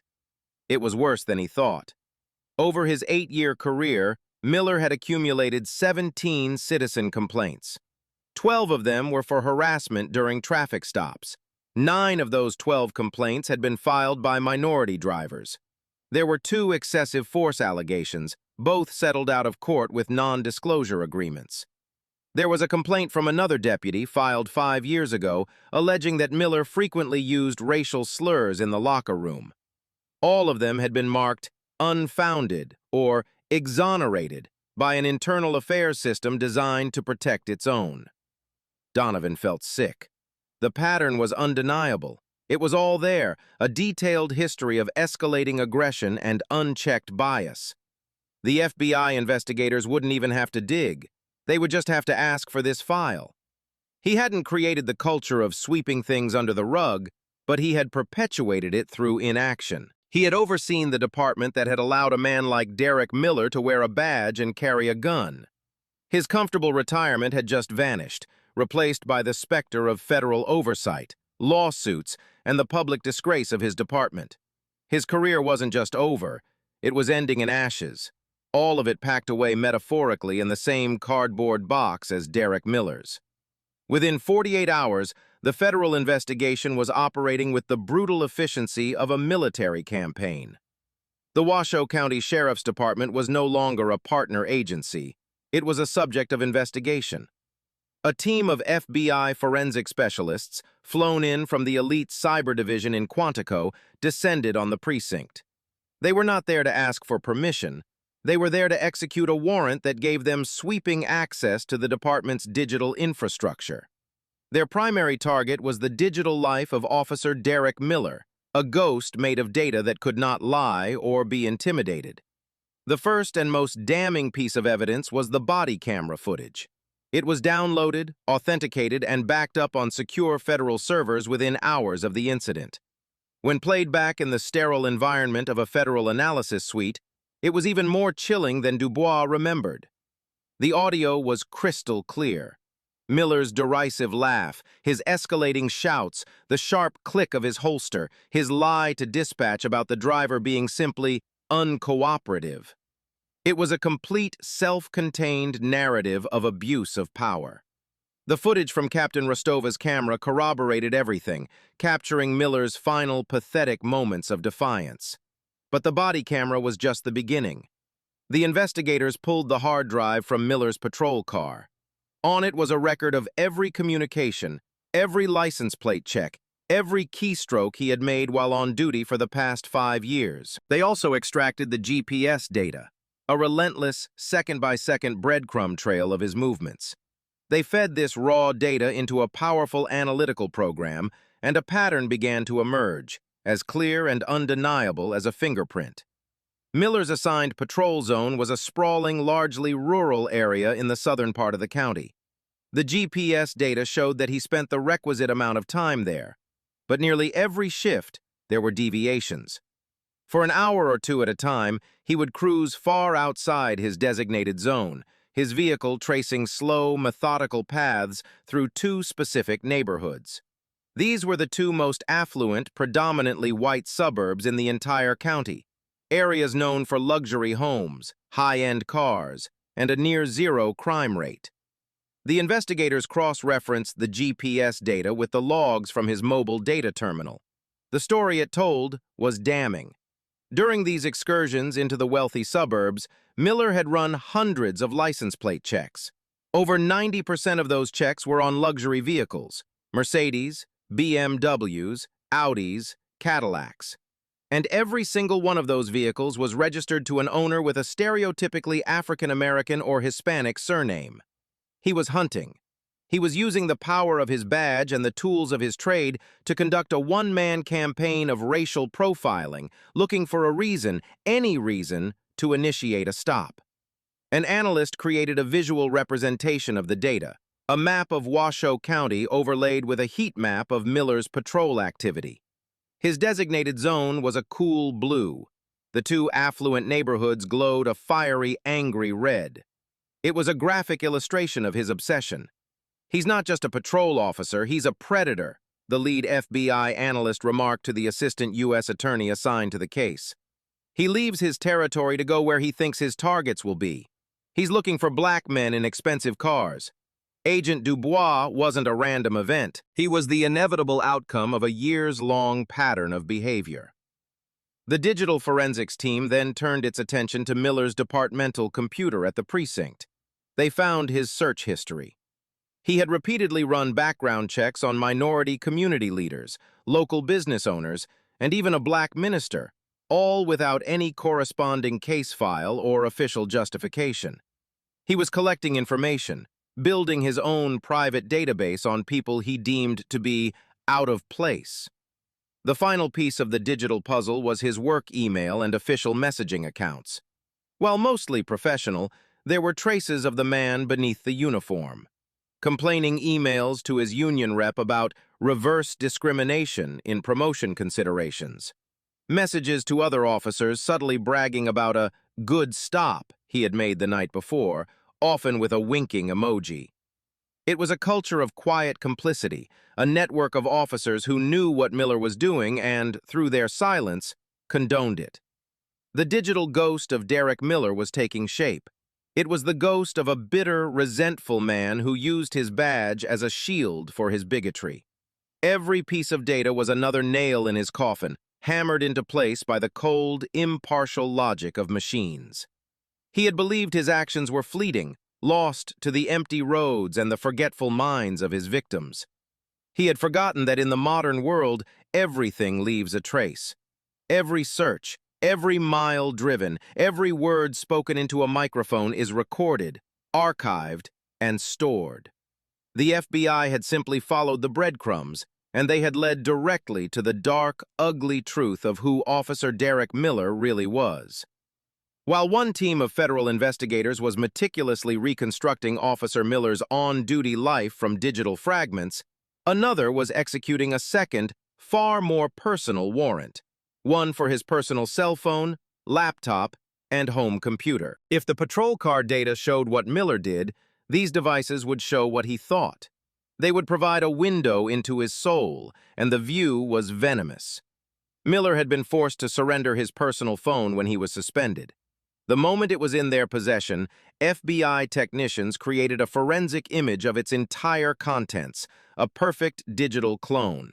It was worse than he thought. Over his 8-year career, Miller had accumulated 17 citizen complaints. 12 of them were for harassment during traffic stops. 9 of those 12 complaints had been filed by minority drivers. There were 2 excessive force allegations, both settled out of court with non-disclosure agreements. There was a complaint from another deputy filed 5 years ago alleging that Miller frequently used racial slurs in the locker room. All of them had been marked unfounded or exonerated by an internal affairs system designed to protect its own. Donovan felt sick. The pattern was undeniable. It was all there, a detailed history of escalating aggression and unchecked bias. The FBI investigators wouldn't even have to dig. They would just have to ask for this file. He hadn't created the culture of sweeping things under the rug, but he had perpetuated it through inaction. He had overseen the department that had allowed a man like Derek Miller to wear a badge and carry a gun. His comfortable retirement had just vanished, replaced by the specter of federal oversight, lawsuits, and the public disgrace of his department. His career wasn't just over, it was ending in ashes, all of it packed away metaphorically in the same cardboard box as Derek Miller's. Within 48 hours, the federal investigation was operating with the brutal efficiency of a military campaign. The Washoe County Sheriff's Department was no longer a partner agency. It was a subject of investigation. A team of FBI forensic specialists, flown in from the elite cyber division in Quantico, descended on the precinct. They were not there to ask for permission. They were there to execute a warrant that gave them sweeping access to the department's digital infrastructure. Their primary target was the digital life of Officer Derek Miller, a ghost made of data that could not lie or be intimidated. The first and most damning piece of evidence was the body camera footage. It was downloaded, authenticated, and backed up on secure federal servers within hours of the incident. When played back in the sterile environment of a federal analysis suite, it was even more chilling than Dubois remembered. The audio was crystal clear. Miller's derisive laugh, his escalating shouts, the sharp click of his holster, his lie to dispatch about the driver being simply uncooperative. It was a complete, self-contained narrative of abuse of power. The footage from Captain Rostova's camera corroborated everything, capturing Miller's final, pathetic moments of defiance. But the body camera was just the beginning. The investigators pulled the hard drive from Miller's patrol car. On it was a record of every communication, every license plate check, every keystroke he had made while on duty for the past 5 years. They also extracted the GPS data, a relentless, second-by-second breadcrumb trail of his movements. They fed this raw data into a powerful analytical program, and a pattern began to emerge, as clear and undeniable as a fingerprint. Miller's assigned patrol zone was a sprawling, largely rural area in the southern part of the county. The GPS data showed that he spent the requisite amount of time there, but nearly every shift there were deviations. For an hour or two at a time, he would cruise far outside his designated zone, his vehicle tracing slow, methodical paths through 2 specific neighborhoods. These were the 2 most affluent, predominantly white suburbs in the entire county, areas known for luxury homes, high-end cars, and a near-zero crime rate. The investigators cross-referenced the GPS data with the logs from his mobile data terminal. The story it told was damning. During these excursions into the wealthy suburbs, Miller had run hundreds of license plate checks. Over 90% of those checks were on luxury vehicles: Mercedes, BMWs, Audis, Cadillacs. And every single one of those vehicles was registered to an owner with a stereotypically African-American or Hispanic surname. He was hunting. He was using the power of his badge and the tools of his trade to conduct a one-man campaign of racial profiling, looking for a reason, any reason, to initiate a stop. An analyst created a visual representation of the data, a map of Washoe County overlaid with a heat map of Miller's patrol activity. His designated zone was a cool blue. The 2 affluent neighborhoods glowed a fiery, angry red. It was a graphic illustration of his obsession. "He's not just a patrol officer, he's a predator," the lead FBI analyst remarked to the assistant U.S. attorney assigned to the case. "He leaves his territory to go where he thinks his targets will be. He's looking for black men in expensive cars." Agent Dubois wasn't a random event. He was the inevitable outcome of a years-long pattern of behavior. The digital forensics team then turned its attention to Miller's departmental computer at the precinct. They found his search history. He had repeatedly run background checks on minority community leaders, local business owners, and even a black minister, all without any corresponding case file or official justification. He was collecting information, building his own private database on people he deemed to be out of place. The final piece of the digital puzzle was his work email and official messaging accounts. While mostly professional, there were traces of the man beneath the uniform. Complaining emails to his union rep about reverse discrimination in promotion considerations. Messages to other officers subtly bragging about a good stop he had made the night before, often with a winking emoji. It was a culture of quiet complicity, a network of officers who knew what Miller was doing and, through their silence, condoned it. The digital ghost of Derek Miller was taking shape. It was the ghost of a bitter, resentful man who used his badge as a shield for his bigotry. Every piece of data was another nail in his coffin, hammered into place by the cold, impartial logic of machines. He had believed his actions were fleeting, lost to the empty roads and the forgetful minds of his victims. He had forgotten that in the modern world, everything leaves a trace. Every search, every mile driven, every word spoken into a microphone is recorded, archived, and stored. The FBI had simply followed the breadcrumbs, and they had led directly to the dark, ugly truth of who Officer Derek Miller really was. While one team of federal investigators was meticulously reconstructing Officer Miller's on-duty life from digital fragments, another was executing a second, far more personal warrant, one for his personal cell phone, laptop, and home computer. If the patrol car data showed what Miller did, these devices would show what he thought. They would provide a window into his soul, and the view was venomous. Miller had been forced to surrender his personal phone when he was suspended. The moment it was in their possession, FBI technicians created a forensic image of its entire contents, a perfect digital clone.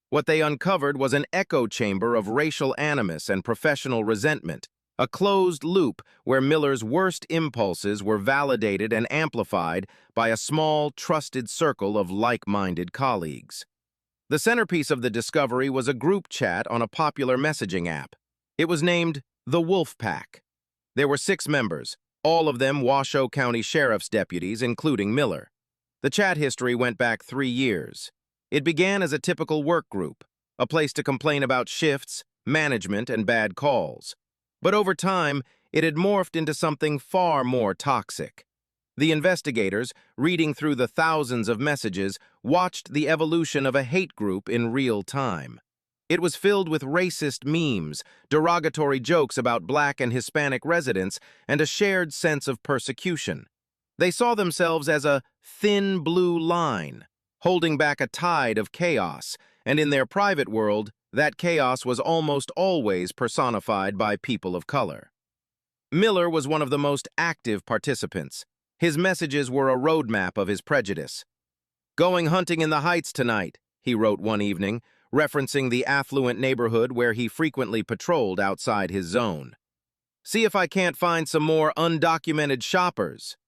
What they uncovered was an echo chamber of racial animus and professional resentment, a closed loop where Miller's worst impulses were validated and amplified by a small, trusted circle of like-minded colleagues. The centerpiece of the discovery was a group chat on a popular messaging app. It was named the Wolf Pack. There were 6 members, all of them Washoe County Sheriff's deputies, including Miller. The chat history went back 3 years. It began as a typical work group, a place to complain about shifts, management, and bad calls. But over time, it had morphed into something far more toxic. The investigators, reading through the thousands of messages, watched the evolution of a hate group in real time. It was filled with racist memes, derogatory jokes about Black and Hispanic residents, and a shared sense of persecution. They saw themselves as a thin blue line, holding back a tide of chaos, and in their private world, that chaos was almost always personified by people of color. Miller was one of the most active participants. His messages were a roadmap of his prejudice. "Going hunting in the Heights tonight," he wrote one evening, referencing the affluent neighborhood where he frequently patrolled outside his zone. "See if I can't find some more undocumented shoppers."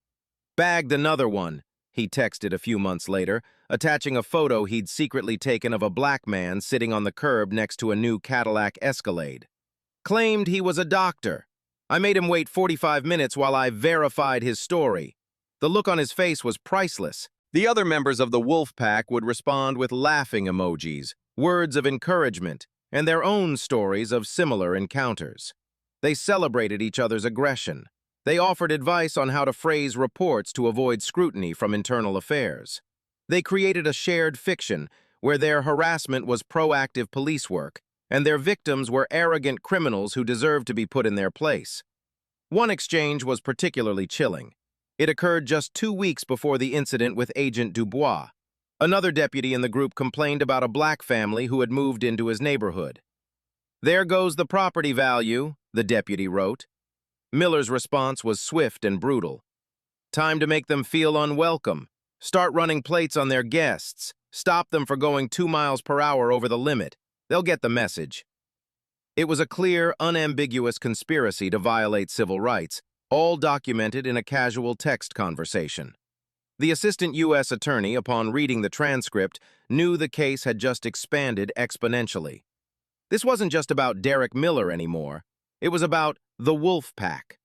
"Bagged another one," he texted a few months later, attaching a photo he'd secretly taken of a Black man sitting on the curb next to a new Cadillac Escalade. "Claimed he was a doctor. I made him wait 45 minutes while I verified his story. The look on his face was priceless." The other members of the Wolf Pack would respond with laughing emojis, words of encouragement, and their own stories of similar encounters. They celebrated each other's aggression. They offered advice on how to phrase reports to avoid scrutiny from internal affairs. They created a shared fiction where their harassment was proactive police work, and their victims were arrogant criminals who deserved to be put in their place. One exchange was particularly chilling. It occurred just 2 weeks before the incident with Agent Dubois. Another deputy in the group complained about a Black family who had moved into his neighborhood. "There goes the property value," the deputy wrote. Miller's response was swift and brutal. "Time to make them feel unwelcome. Start running plates on their guests. Stop them for going 2 miles per hour over the limit. They'll get the message." It was a clear, unambiguous conspiracy to violate civil rights, all documented in a casual text conversation. The assistant U.S. attorney, upon reading the transcript, knew the case had just expanded exponentially. This wasn't just about Derek Miller anymore. It was about the Wolf Pack.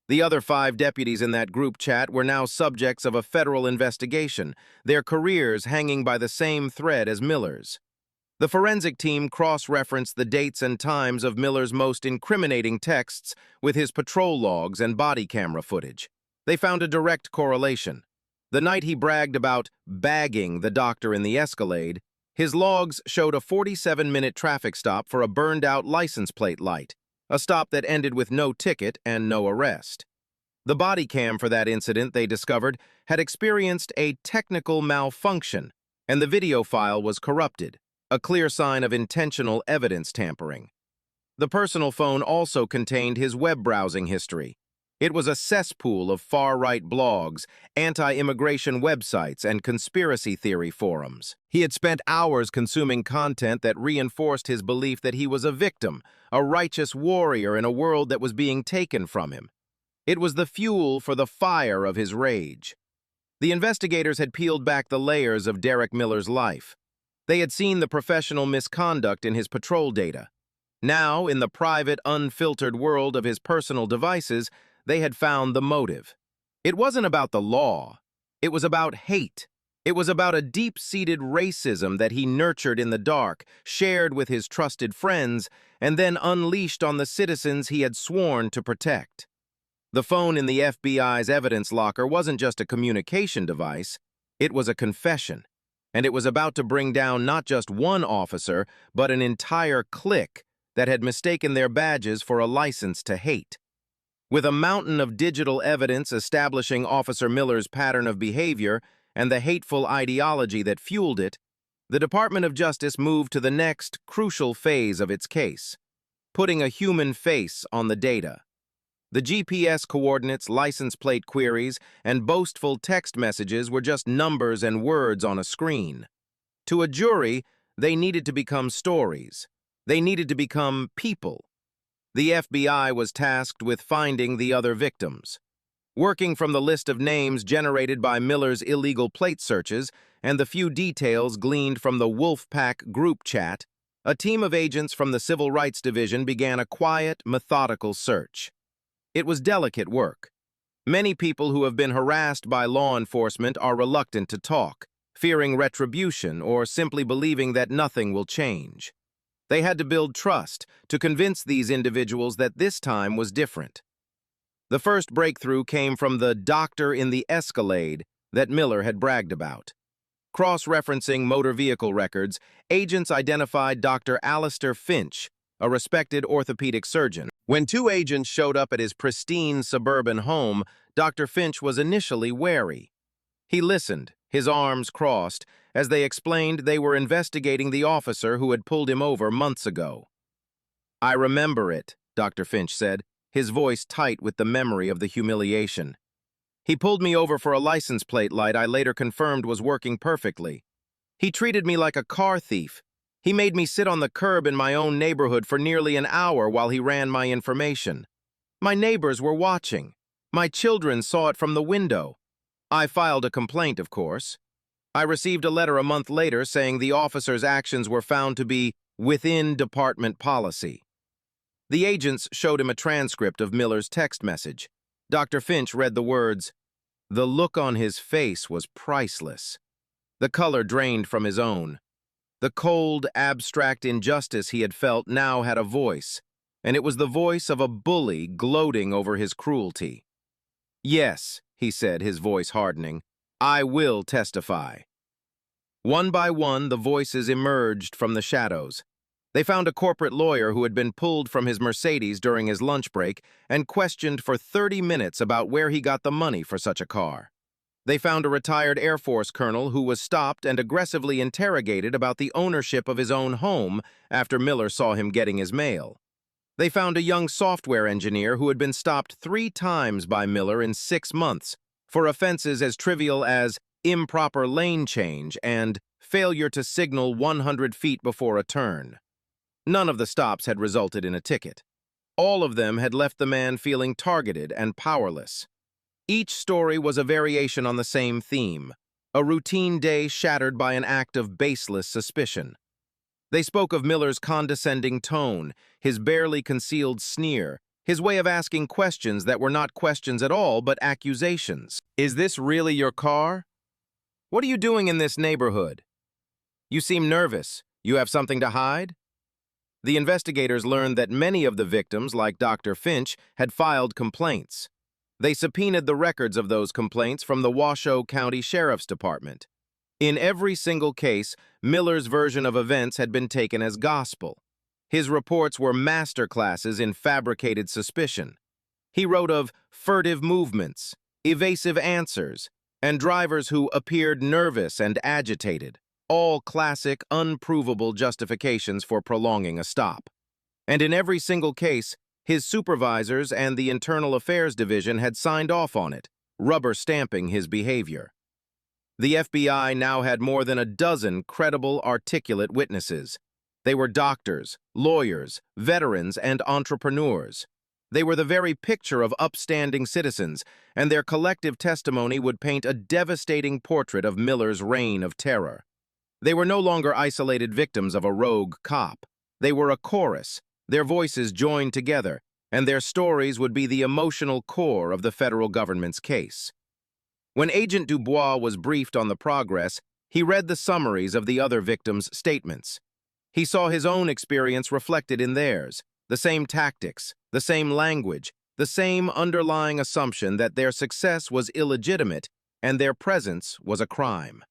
The other 5 deputies in that group chat were now subjects of a federal investigation, their careers hanging by the same thread as Miller's. The forensic team cross-referenced the dates and times of Miller's most incriminating texts with his patrol logs and body camera footage. They found a direct correlation. The night he bragged about bagging the doctor in the Escalade, his logs showed a 47-minute traffic stop for a burned-out license plate light, a stop that ended with no ticket and no arrest. The body cam for that incident, they discovered, had experienced a technical malfunction, and the video file was corrupted, a clear sign of intentional evidence tampering. The personal phone also contained his web browsing history. It was a cesspool of far-right blogs, anti-immigration websites, and conspiracy theory forums. He had spent hours consuming content that reinforced his belief that he was a victim, a righteous warrior in a world that was being taken from him. It was the fuel for the fire of his rage. The investigators had peeled back the layers of Derek Miller's life. They had seen the professional misconduct in his patrol data. Now, in the private, unfiltered world of his personal devices, they had found the motive. It wasn't about the law. It was about hate. It was about a deep-seated racism that he nurtured in the dark, shared with his trusted friends, and then unleashed on the citizens he had sworn to protect. The phone in the FBI's evidence locker wasn't just a communication device, it was a confession, and it was about to bring down not just one officer, but an entire clique that had mistaken their badges for a license to hate. With a mountain of digital evidence establishing Officer Miller's pattern of behavior and the hateful ideology that fueled it, the Department of Justice moved to the next crucial phase of its case, putting a human face on the data. The GPS coordinates, license plate queries, and boastful text messages were just numbers and words on a screen. To a jury, they needed to become stories. They needed to become people. The FBI was tasked with finding the other victims. Working from the list of names generated by Miller's illegal plate searches and the few details gleaned from the Wolfpack group chat, a team of agents from the Civil Rights Division began a quiet, methodical search. It was delicate work. Many people who have been harassed by law enforcement are reluctant to talk, fearing retribution or simply believing that nothing will change. They had to build trust to convince these individuals that this time was different. The first breakthrough came from the doctor in the Escalade that Miller had bragged about. Cross-referencing motor vehicle records, agents identified Dr. Alistair Finch, a respected orthopedic surgeon. When two agents showed up at his pristine suburban home, Dr. Finch was initially wary. He listened, his arms crossed, as they explained they were investigating the officer who had pulled him over months ago. "I remember it," Dr. Finch said, his voice tight with the memory of the humiliation. "He pulled me over for a license plate light I later confirmed was working perfectly. He treated me like a car thief. He made me sit on the curb in my own neighborhood for nearly an hour while he ran my information. My neighbors were watching. My children saw it from the window. I filed a complaint, of course. I received a letter a month later saying the officer's actions were found to be within department policy." The agents showed him a transcript of Miller's text message. Dr. Finch read the words. The look on his face was priceless. The color drained from his own. The cold, abstract injustice he had felt now had a voice, and it was the voice of a bully gloating over his cruelty. "Yes," he said, his voice hardening, "I will testify." One by one, the voices emerged from the shadows. They found a corporate lawyer who had been pulled from his Mercedes during his lunch break and questioned for 30 minutes about where he got the money for such a car. They found a retired Air Force colonel who was stopped and aggressively interrogated about the ownership of his own home after Miller saw him getting his mail. They found a young software engineer who had been stopped 3 times by Miller in 6 months for offenses as trivial as improper lane change and failure to signal 100 feet before a turn. None of the stops had resulted in a ticket. All of them had left the man feeling targeted and powerless. Each story was a variation on the same theme, a routine day shattered by an act of baseless suspicion. They spoke of Miller's condescending tone, his barely concealed sneer, his way of asking questions that were not questions at all but accusations. "Is this really your car? What are you doing in this neighborhood? You seem nervous. You have something to hide?" The investigators learned that many of the victims, like Dr. Finch, had filed complaints. They subpoenaed the records of those complaints from the Washoe County Sheriff's Department. In every single case, Miller's version of events had been taken as gospel. His reports were masterclasses in fabricated suspicion. He wrote of furtive movements, evasive answers, and drivers who appeared nervous and agitated, all classic, unprovable justifications for prolonging a stop. And in every single case, his supervisors and the Internal Affairs Division had signed off on it, rubber stamping his behavior. The FBI now had more than a dozen credible, articulate witnesses. They were doctors, lawyers, veterans, and entrepreneurs. They were the very picture of upstanding citizens, and their collective testimony would paint a devastating portrait of Miller's reign of terror. They were no longer isolated victims of a rogue cop. They were a chorus, their voices joined together, and their stories would be the emotional core of the federal government's case. When Agent Dubois was briefed on the progress, he read the summaries of the other victims' statements. He saw his own experience reflected in theirs, the same tactics, the same language, the same underlying assumption that their success was illegitimate and their presence was a crime.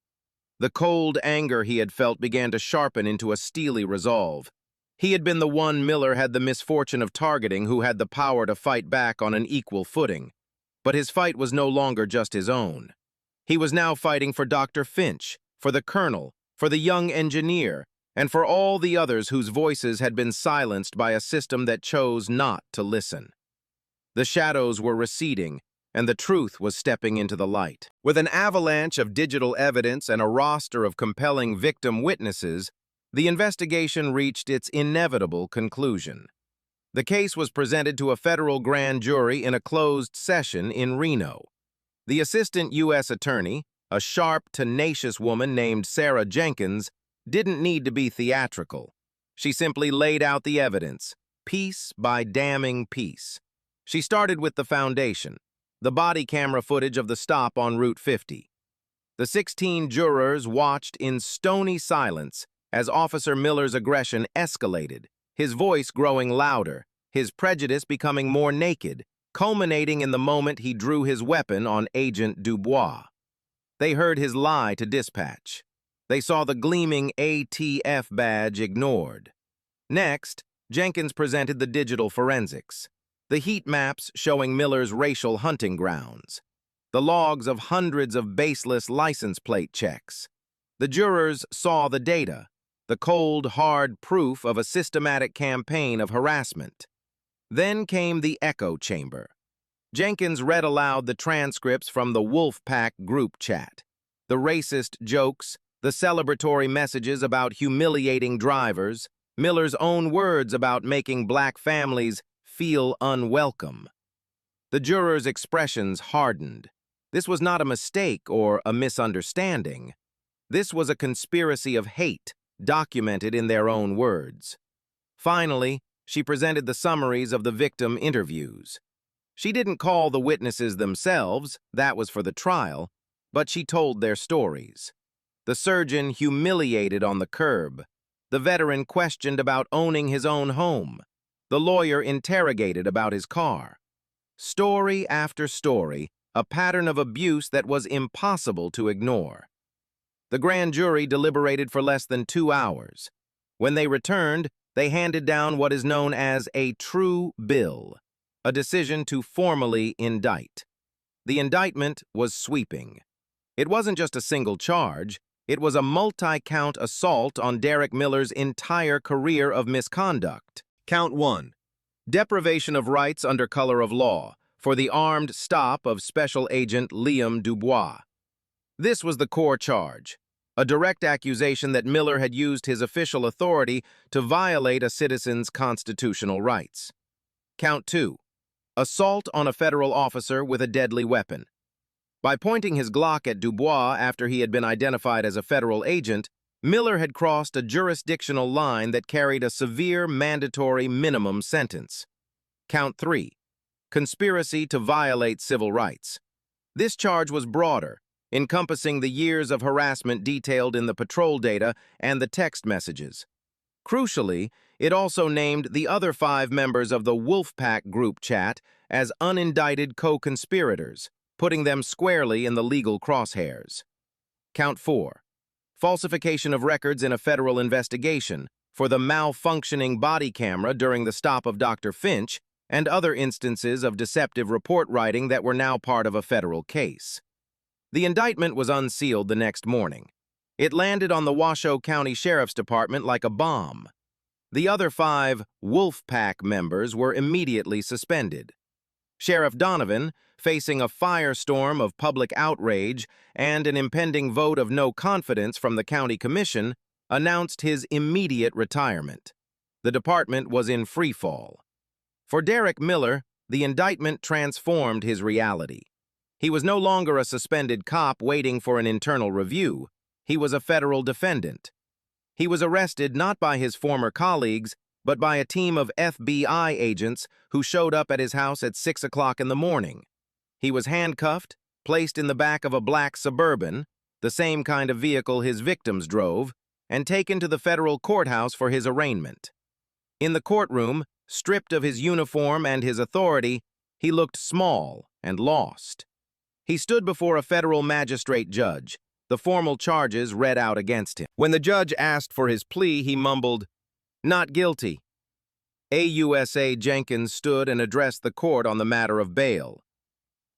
The cold anger he had felt began to sharpen into a steely resolve. He had been the one Miller had the misfortune of targeting who had the power to fight back on an equal footing. But his fight was no longer just his own. He was now fighting for Dr. Finch, for the colonel, for the young engineer, and for all the others whose voices had been silenced by a system that chose not to listen. The shadows were receding, and the truth was stepping into the light. With an avalanche of digital evidence and a roster of compelling victim witnesses, the investigation reached its inevitable conclusion. The case was presented to a federal grand jury in a closed session in Reno. The assistant U.S. attorney, a sharp, tenacious woman named Sarah Jenkins, didn't need to be theatrical. She simply laid out the evidence, piece by damning piece. She started with the foundation, the body camera footage of the stop on Route 50. The 16 jurors watched in stony silence as Officer Miller's aggression escalated, his voice growing louder, his prejudice becoming more naked, culminating in the moment he drew his weapon on Agent Dubois. They heard his lie to dispatch. They saw the gleaming ATF badge ignored. Next, Jenkins presented the digital forensics, the heat maps showing Miller's racial hunting grounds, the logs of hundreds of baseless license plate checks. The jurors saw the data, the cold, hard proof of a systematic campaign of harassment. Then came the echo chamber. Jenkins read aloud the transcripts from the Wolfpack group chat, the racist jokes, the celebratory messages about humiliating drivers, Miller's own words about making black families feel unwelcome. The jurors' expressions hardened. This was not a mistake or a misunderstanding. This was a conspiracy of hate, documented in their own words. Finally, she presented the summaries of the victim interviews. She didn't call the witnesses themselves, that was for the trial, but she told their stories. The surgeon humiliated on the curb. The veteran questioned about owning his own home. The lawyer interrogated about his car. Story after story, a pattern of abuse that was impossible to ignore. The grand jury deliberated for less than 2 hours. When they returned, they handed down what is known as a true bill, a decision to formally indict. The indictment was sweeping. It wasn't just a single charge, it was a multi-count assault on Derek Miller's entire career of misconduct. Count 1. Deprivation of rights under color of law for the armed stop of Special Agent Liam Dubois. This was the core charge, a direct accusation that Miller had used his official authority to violate a citizen's constitutional rights. Count 2. Assault on a federal officer with a deadly weapon. By pointing his Glock at Dubois after he had been identified as a federal agent, Miller had crossed a jurisdictional line that carried a severe mandatory minimum sentence. Count 3. Conspiracy to violate civil rights. This charge was broader, encompassing the years of harassment detailed in the patrol data and the text messages. Crucially, it also named the other 5 members of the Wolfpack group chat as unindicted co-conspirators, putting them squarely in the legal crosshairs. Count 4. Falsification of records in a federal investigation for the malfunctioning body camera during the stop of Dr. Finch and other instances of deceptive report writing that were now part of a federal case. The indictment was unsealed the next morning. It landed on the Washoe County Sheriff's Department like a bomb. The other 5 Wolfpack members were immediately suspended. Sheriff Donovan, facing a firestorm of public outrage and an impending vote of no confidence from the county commission, announced his immediate retirement. The department was in freefall. For Derek Miller, the indictment transformed his reality. He was no longer a suspended cop waiting for an internal review. He was a federal defendant. He was arrested not by his former colleagues, but by a team of FBI agents who showed up at his house at 6 o'clock in the morning. He was handcuffed, placed in the back of a black Suburban, the same kind of vehicle his victims drove, and taken to the federal courthouse for his arraignment. In the courtroom, stripped of his uniform and his authority, he looked small and lost. He stood before a federal magistrate judge, the formal charges read out against him. When the judge asked for his plea, he mumbled, "Not guilty." AUSA Jenkins stood and addressed the court on the matter of bail.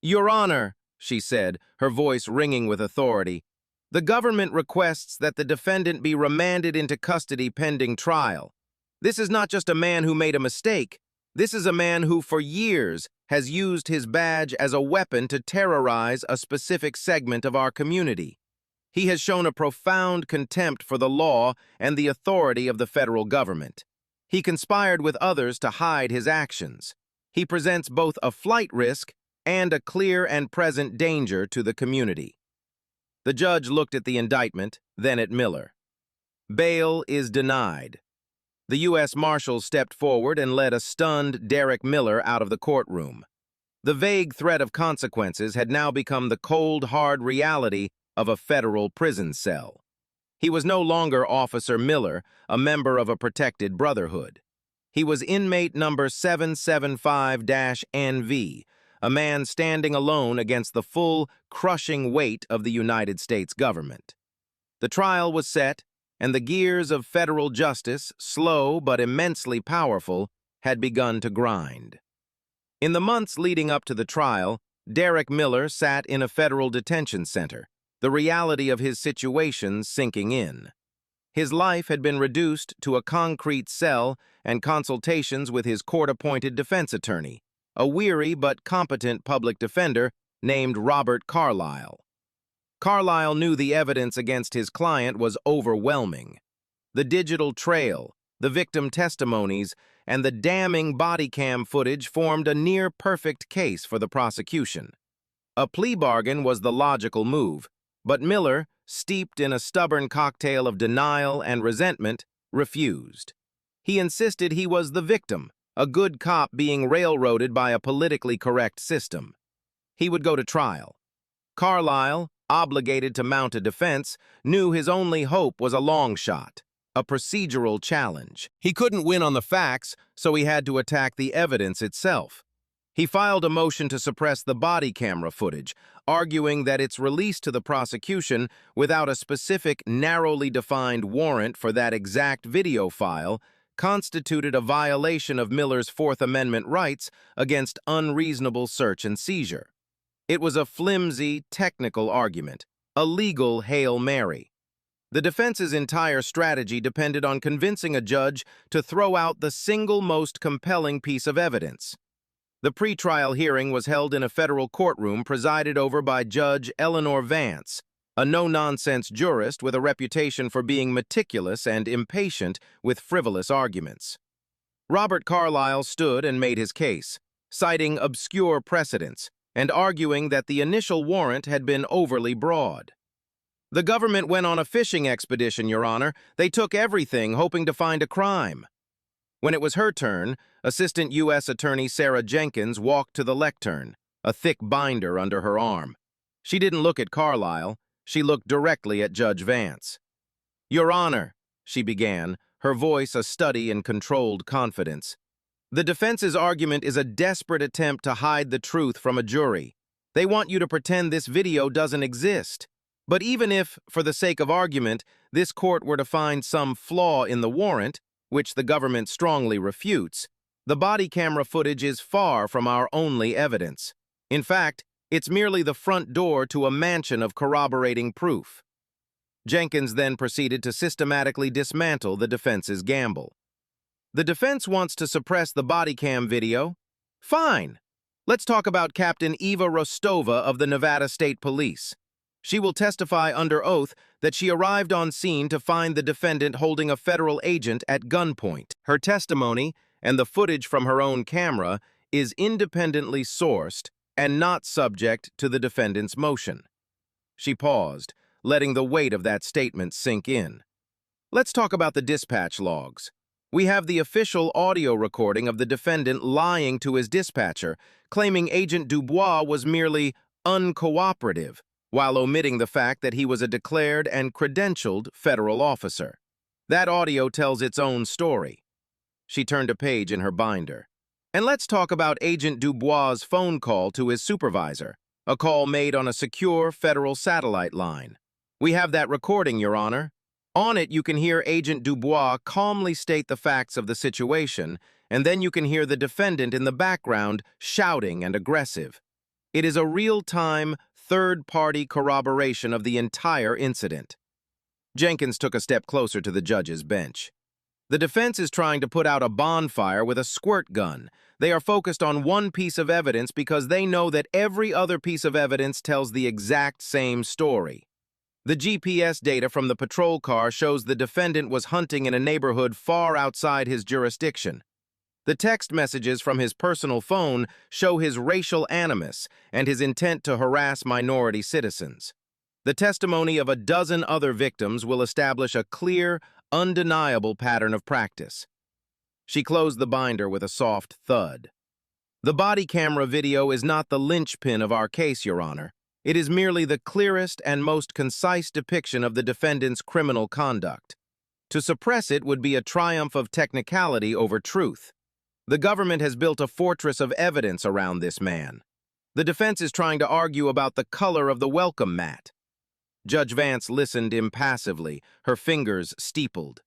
"Your Honor," she said, her voice ringing with authority, "the government requests that the defendant be remanded into custody pending trial. This is not just a man who made a mistake. This is a man who, for years, has used his badge as a weapon to terrorize a specific segment of our community. He has shown a profound contempt for the law and the authority of the federal government. He conspired with others to hide his actions. He presents both a flight risk and a clear and present danger to the community." The judge looked at the indictment, then at Miller. Bail is denied. The U.S. Marshal stepped forward and led a stunned Derek Miller out of the courtroom. The vague threat of consequences had now become the cold, hard reality of a federal prison cell. He was no longer Officer Miller, a member of a protected brotherhood. He was inmate number 775-NV, a man standing alone against the full, crushing weight of the United States government. The trial was set, and the gears of federal justice, slow but immensely powerful, had begun to grind. In the months leading up to the trial, Derek Miller sat in a federal detention center, the reality of his situation sinking in. His life had been reduced to a concrete cell and consultations with his court-appointed defense attorney, a weary but competent public defender named Robert Carlyle. Carlyle knew the evidence against his client was overwhelming. The digital trail, the victim testimonies, and the damning body cam footage formed a near-perfect case for the prosecution. A plea bargain was the logical move, but Miller, steeped in a stubborn cocktail of denial and resentment, refused. He insisted he was the victim, a good cop being railroaded by a politically correct system. He would go to trial. Carlyle, obligated to mount a defense, knew his only hope was a long shot, a procedural challenge. He couldn't win on the facts, so he had to attack the evidence itself. He filed a motion to suppress the body camera footage, arguing that its release to the prosecution without a specific, narrowly defined warrant for that exact video file constituted a violation of Miller's Fourth Amendment rights against unreasonable search and seizure. It was a flimsy, technical argument, a legal Hail Mary. The defense's entire strategy depended on convincing a judge to throw out the single most compelling piece of evidence. The pretrial hearing was held in a federal courtroom presided over by Judge Eleanor Vance, a no-nonsense jurist with a reputation for being meticulous and impatient with frivolous arguments. Robert Carlyle stood and made his case, citing obscure precedents, and arguing that the initial warrant had been overly broad. "The government went on a fishing expedition, Your Honor. They took everything, hoping to find a crime." When it was her turn, Assistant U.S. Attorney Sarah Jenkins walked to the lectern, a thick binder under her arm. She didn't look at Carlyle. She looked directly at Judge Vance. "Your Honor," she began, her voice a study in controlled confidence, "the defense's argument is a desperate attempt to hide the truth from a jury. They want you to pretend this video doesn't exist. But even if, for the sake of argument, this court were to find some flaw in the warrant, which the government strongly refutes, the body camera footage is far from our only evidence. In fact, it's merely the front door to a mansion of corroborating proof." Jenkins then proceeded to systematically dismantle the defense's gamble. "The defense wants to suppress the body cam video? Fine. Let's talk about Captain Eva Rostova of the Nevada State Police. She will testify under oath that she arrived on scene to find the defendant holding a federal agent at gunpoint. Her testimony, and the footage from her own camera, is independently sourced and not subject to the defendant's motion." She paused, letting the weight of that statement sink in. "Let's talk about the dispatch logs. We have the official audio recording of the defendant lying to his dispatcher, claiming Agent Dubois was merely uncooperative, while omitting the fact that he was a declared and credentialed federal officer. That audio tells its own story. She turned a page in her binder. And let's talk about Agent Dubois' phone call to his supervisor, a call made on a secure federal satellite line. We have that recording, Your Honor. On it, you can hear Agent Dubois calmly state the facts of the situation, and then you can hear the defendant in the background shouting and aggressive. It is a real-time, third-party corroboration of the entire incident. Jenkins took a step closer to the judge's bench. The defense is trying to put out a bonfire with a squirt gun. They are focused on one piece of evidence because they know that every other piece of evidence tells the exact same story. The GPS data from the patrol car shows the defendant was hunting in a neighborhood far outside his jurisdiction. The text messages from his personal phone show his racial animus and his intent to harass minority citizens. The testimony of a dozen other victims will establish a clear, undeniable pattern of practice. She closed the binder with a soft thud. The body camera video is not the linchpin of our case, Your Honor. It is merely the clearest and most concise depiction of the defendant's criminal conduct. To suppress it would be a triumph of technicality over truth. The government has built a fortress of evidence around this man. The defense is trying to argue about the color of the welcome mat. Judge Vance listened impassively, her fingers steepled.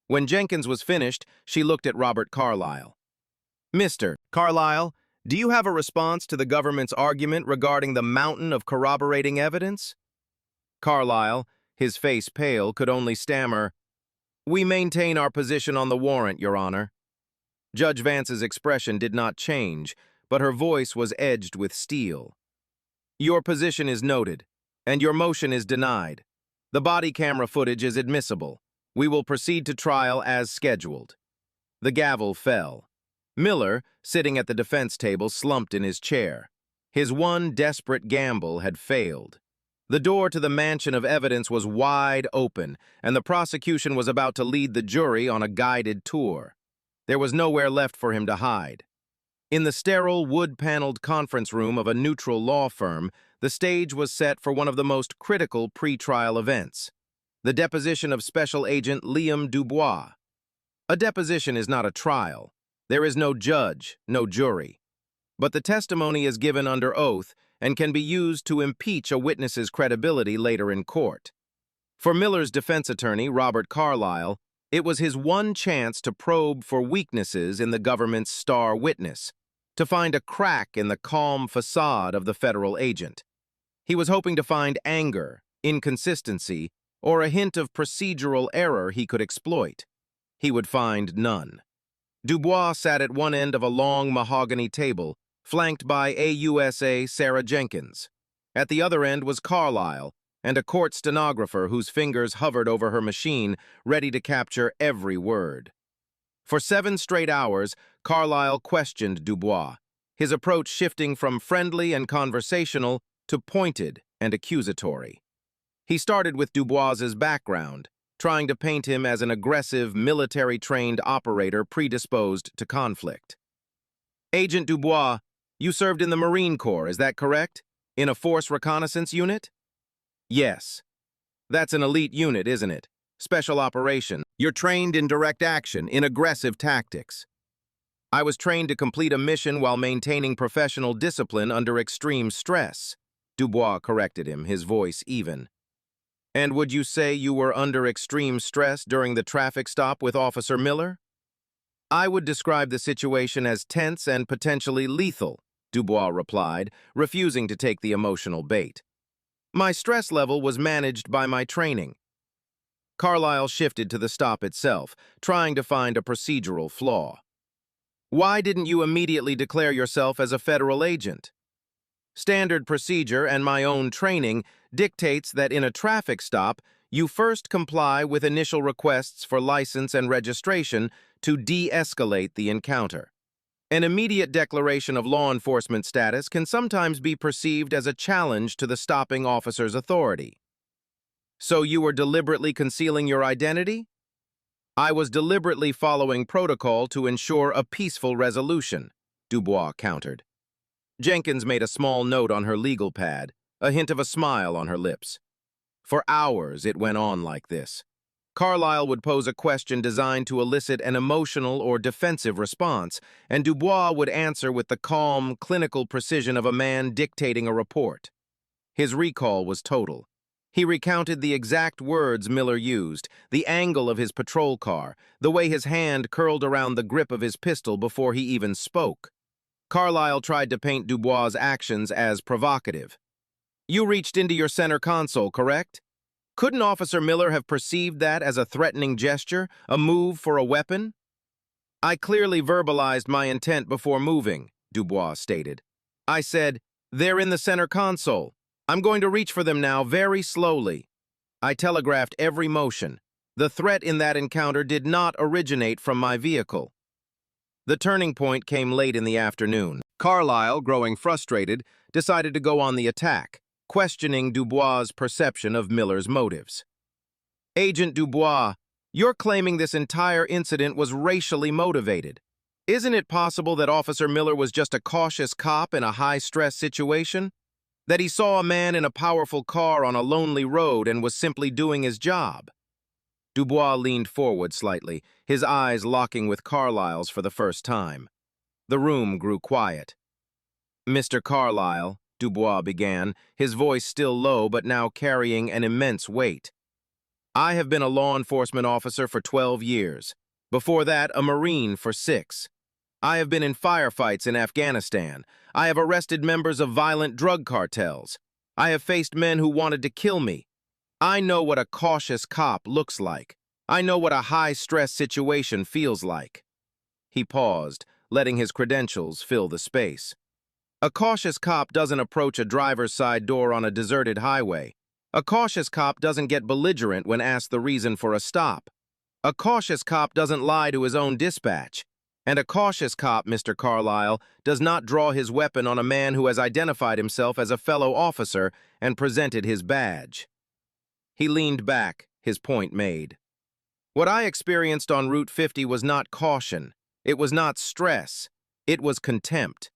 When Jenkins was finished, she looked at Robert Carlyle. Mr. Carlyle, do you have a response to the government's argument regarding the mountain of corroborating evidence? Carlyle, his face pale, could only stammer, "We maintain our position on the warrant, Your Honor." Judge Vance's expression did not change, but her voice was edged with steel. "Your position is noted, and your motion is denied. The body camera footage is admissible. We will proceed to trial as scheduled." The gavel fell. Miller, sitting at the defense table, slumped in his chair. His one desperate gamble had failed. The door to the mansion of evidence was wide open, and the prosecution was about to lead the jury on a guided tour. There was nowhere left for him to hide. In the sterile, wood-paneled conference room of a neutral law firm, the stage was set for one of the most critical pre-trial events, the deposition of Special Agent Liam Dubois. A deposition is not a trial. There is no judge, no jury. But the testimony is given under oath and can be used to impeach a witness's credibility later in court. For Miller's defense attorney, Robert Carlyle, it was his one chance to probe for weaknesses in the government's star witness, to find a crack in the calm facade of the federal agent. He was hoping to find anger, inconsistency, or a hint of procedural error he could exploit. He would find none. Dubois sat at one end of a long mahogany table, flanked by AUSA Sarah Jenkins. At the other end was Carlyle, and a court stenographer whose fingers hovered over her machine, ready to capture every word. For 7 straight hours, Carlyle questioned Dubois, his approach shifting from friendly and conversational to pointed and accusatory. He started with Dubois's background, trying to paint him as an aggressive, military-trained operator predisposed to conflict. "Agent Dubois, you served in the Marine Corps, is that correct? In a force reconnaissance unit?" "Yes. That's an elite unit, isn't it? Special operation. You're trained in direct action, in aggressive tactics." "I was trained to complete a mission while maintaining professional discipline under extreme stress," Dubois corrected him, his voice even. "And would you say you were under extreme stress during the traffic stop with Officer Miller?" "I would describe the situation as tense and potentially lethal," Dubois replied, refusing to take the emotional bait. "My stress level was managed by my training." Carlyle shifted to the stop itself, trying to find a procedural flaw. "Why didn't you immediately declare yourself as a federal agent?" "Standard procedure and my own training dictates that in a traffic stop, you first comply with initial requests for license and registration to de-escalate the encounter. An immediate declaration of law enforcement status can sometimes be perceived as a challenge to the stopping officer's authority." "So you were deliberately concealing your identity?" "I was deliberately following protocol to ensure a peaceful resolution," Dubois countered. Jenkins made a small note on her legal pad, a hint of a smile on her lips. For hours it went on like this. Carlyle would pose a question designed to elicit an emotional or defensive response, and Dubois would answer with the calm, clinical precision of a man dictating a report. His recall was total. He recounted the exact words Miller used, the angle of his patrol car, the way his hand curled around the grip of his pistol before he even spoke. Carlyle tried to paint Dubois' actions as provocative. "You reached into your center console, correct? Couldn't Officer Miller have perceived that as a threatening gesture, a move for a weapon?" "I clearly verbalized my intent before moving," Dubois stated. "I said, 'They're in the center console. I'm going to reach for them now very slowly.' I telegraphed every motion. The threat in that encounter did not originate from my vehicle." The turning point came late in the afternoon. Carlyle, growing frustrated, decided to go on the attack, questioning Dubois' perception of Miller's motives. "Agent Dubois, you're claiming this entire incident was racially motivated. Isn't it possible that Officer Miller was just a cautious cop in a high-stress situation? That he saw a man in a powerful car on a lonely road and was simply doing his job?" Dubois leaned forward slightly, his eyes locking with Carlyle's for the first time. The room grew quiet. "Mr. Carlyle," Dubois began, his voice still low but now carrying an immense weight. "I have been a law enforcement officer for 12 years. Before that, a Marine for 6. I have been in firefights in Afghanistan. I have arrested members of violent drug cartels. I have faced men who wanted to kill me. I know what a cautious cop looks like. I know what a high-stress situation feels like." He paused, letting his credentials fill the space. "A cautious cop doesn't approach a driver's side door on a deserted highway. A cautious cop doesn't get belligerent when asked the reason for a stop. A cautious cop doesn't lie to his own dispatch. And a cautious cop, Mr. Carlyle, does not draw his weapon on a man who has identified himself as a fellow officer and presented his badge." He leaned back, his point made. "What I experienced on Route 50 was not caution. It was not stress. It was contempt.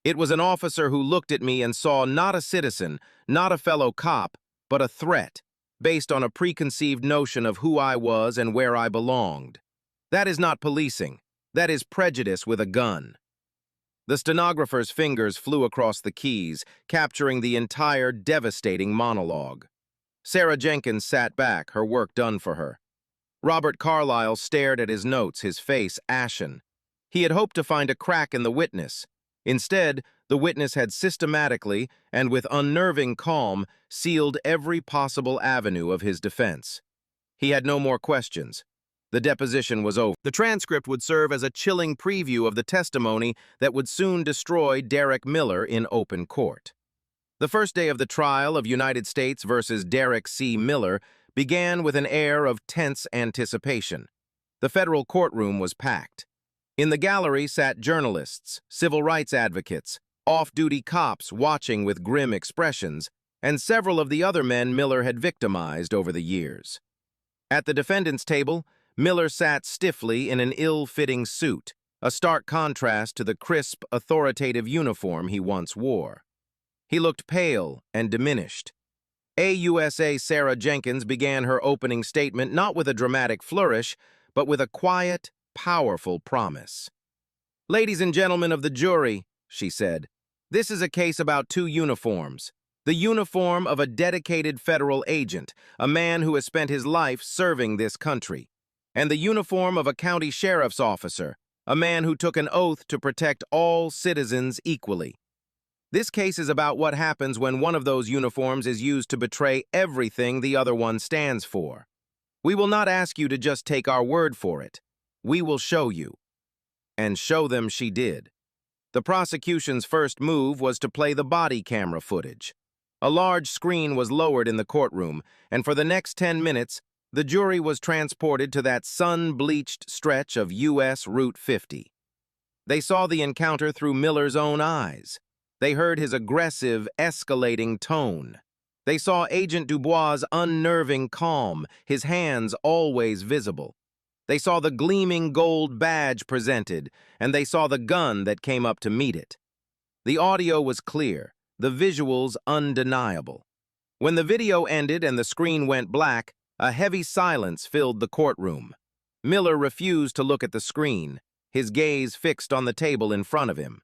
It was an officer who looked at me and saw not a citizen, not a fellow cop, but a threat, based on a preconceived notion of who I was and where I belonged. That is not policing. That is prejudice with a gun." The stenographer's fingers flew across the keys, capturing the entire devastating monologue. Sarah Jenkins sat back, her work done for her. Robert Carlyle stared at his notes, his face ashen. He had hoped to find a crack in the witness. Instead, the witness had systematically, and with unnerving calm, sealed every possible avenue of his defense. He had no more questions. The deposition was over. The transcript would serve as a chilling preview of the testimony that would soon destroy Derek Miller in open court. The first day of the trial of United States versus Derek C. Miller began with an air of tense anticipation. The federal courtroom was packed. In the gallery sat journalists, civil rights advocates, off-duty cops watching with grim expressions, and several of the other men Miller had victimized over the years. At the defendant's table, Miller sat stiffly in an ill-fitting suit, a stark contrast to the crisp, authoritative uniform he once wore. He looked pale and diminished. AUSA Sarah Jenkins began her opening statement not with a dramatic flourish, but with a quiet, powerful promise. "Ladies and gentlemen of the jury," she said, "this is a case about 2 uniforms. The uniform of a dedicated federal agent, a man who has spent his life serving this country, and the uniform of a county sheriff's officer, a man who took an oath to protect all citizens equally. This case is about what happens when one of those uniforms is used to betray everything the other one stands for. We will not ask you to just take our word for it. We will show you." And show them she did. The prosecution's first move was to play the body camera footage. A large screen was lowered in the courtroom, and for the next 10 minutes, the jury was transported to that sun-bleached stretch of U.S. Route 50. They saw the encounter through Miller's own eyes. They heard his aggressive, escalating tone. They saw Agent Dubois' unnerving calm, his hands always visible. They saw the gleaming gold badge presented, and they saw the gun that came up to meet it. The audio was clear, the visuals undeniable. When the video ended and the screen went black, a heavy silence filled the courtroom. Miller refused to look at the screen, his gaze fixed on the table in front of him.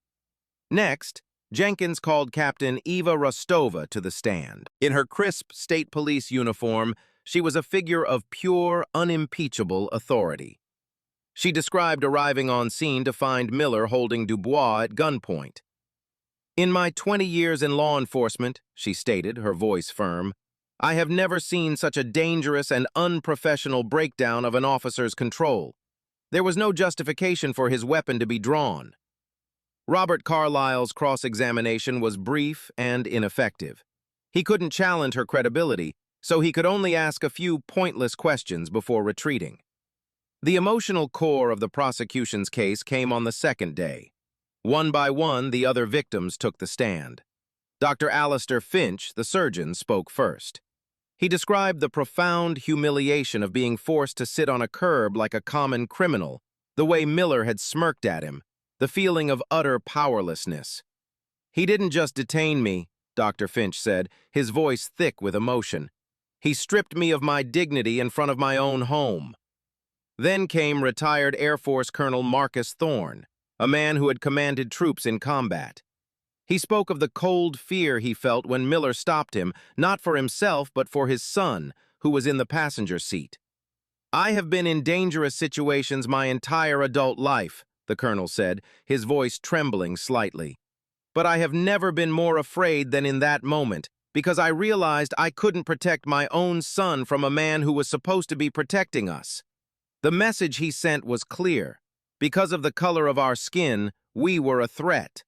Next, Jenkins called Captain Eva Rostova to the stand. In her crisp state police uniform, she was a figure of pure, unimpeachable authority. She described arriving on scene to find Miller holding Dubois at gunpoint. "In my 20 years in law enforcement," she stated, her voice firm, "I have never seen such a dangerous and unprofessional breakdown of an officer's control. There was no justification for his weapon to be drawn." Robert Carlyle's cross-examination was brief and ineffective. He couldn't challenge her credibility, so he could only ask a few pointless questions before retreating. The emotional core of the prosecution's case came on the second day. One by one, the other victims took the stand. Dr. Alistair Finch, the surgeon, spoke first. He described the profound humiliation of being forced to sit on a curb like a common criminal, the way Miller had smirked at him, the feeling of utter powerlessness. "He didn't just detain me," Dr. Finch said, his voice thick with emotion. "He stripped me of my dignity in front of my own home." Then came retired Air Force Colonel Marcus Thorne, a man who had commanded troops in combat. He spoke of the cold fear he felt when Miller stopped him, not for himself but for his son, who was in the passenger seat. "I have been in dangerous situations my entire adult life," the colonel said, his voice trembling slightly. "But I have never been more afraid than in that moment, because I realized I couldn't protect my own son from a man who was supposed to be protecting us." The message he sent was clear. Because of the color of our skin, we were a threat.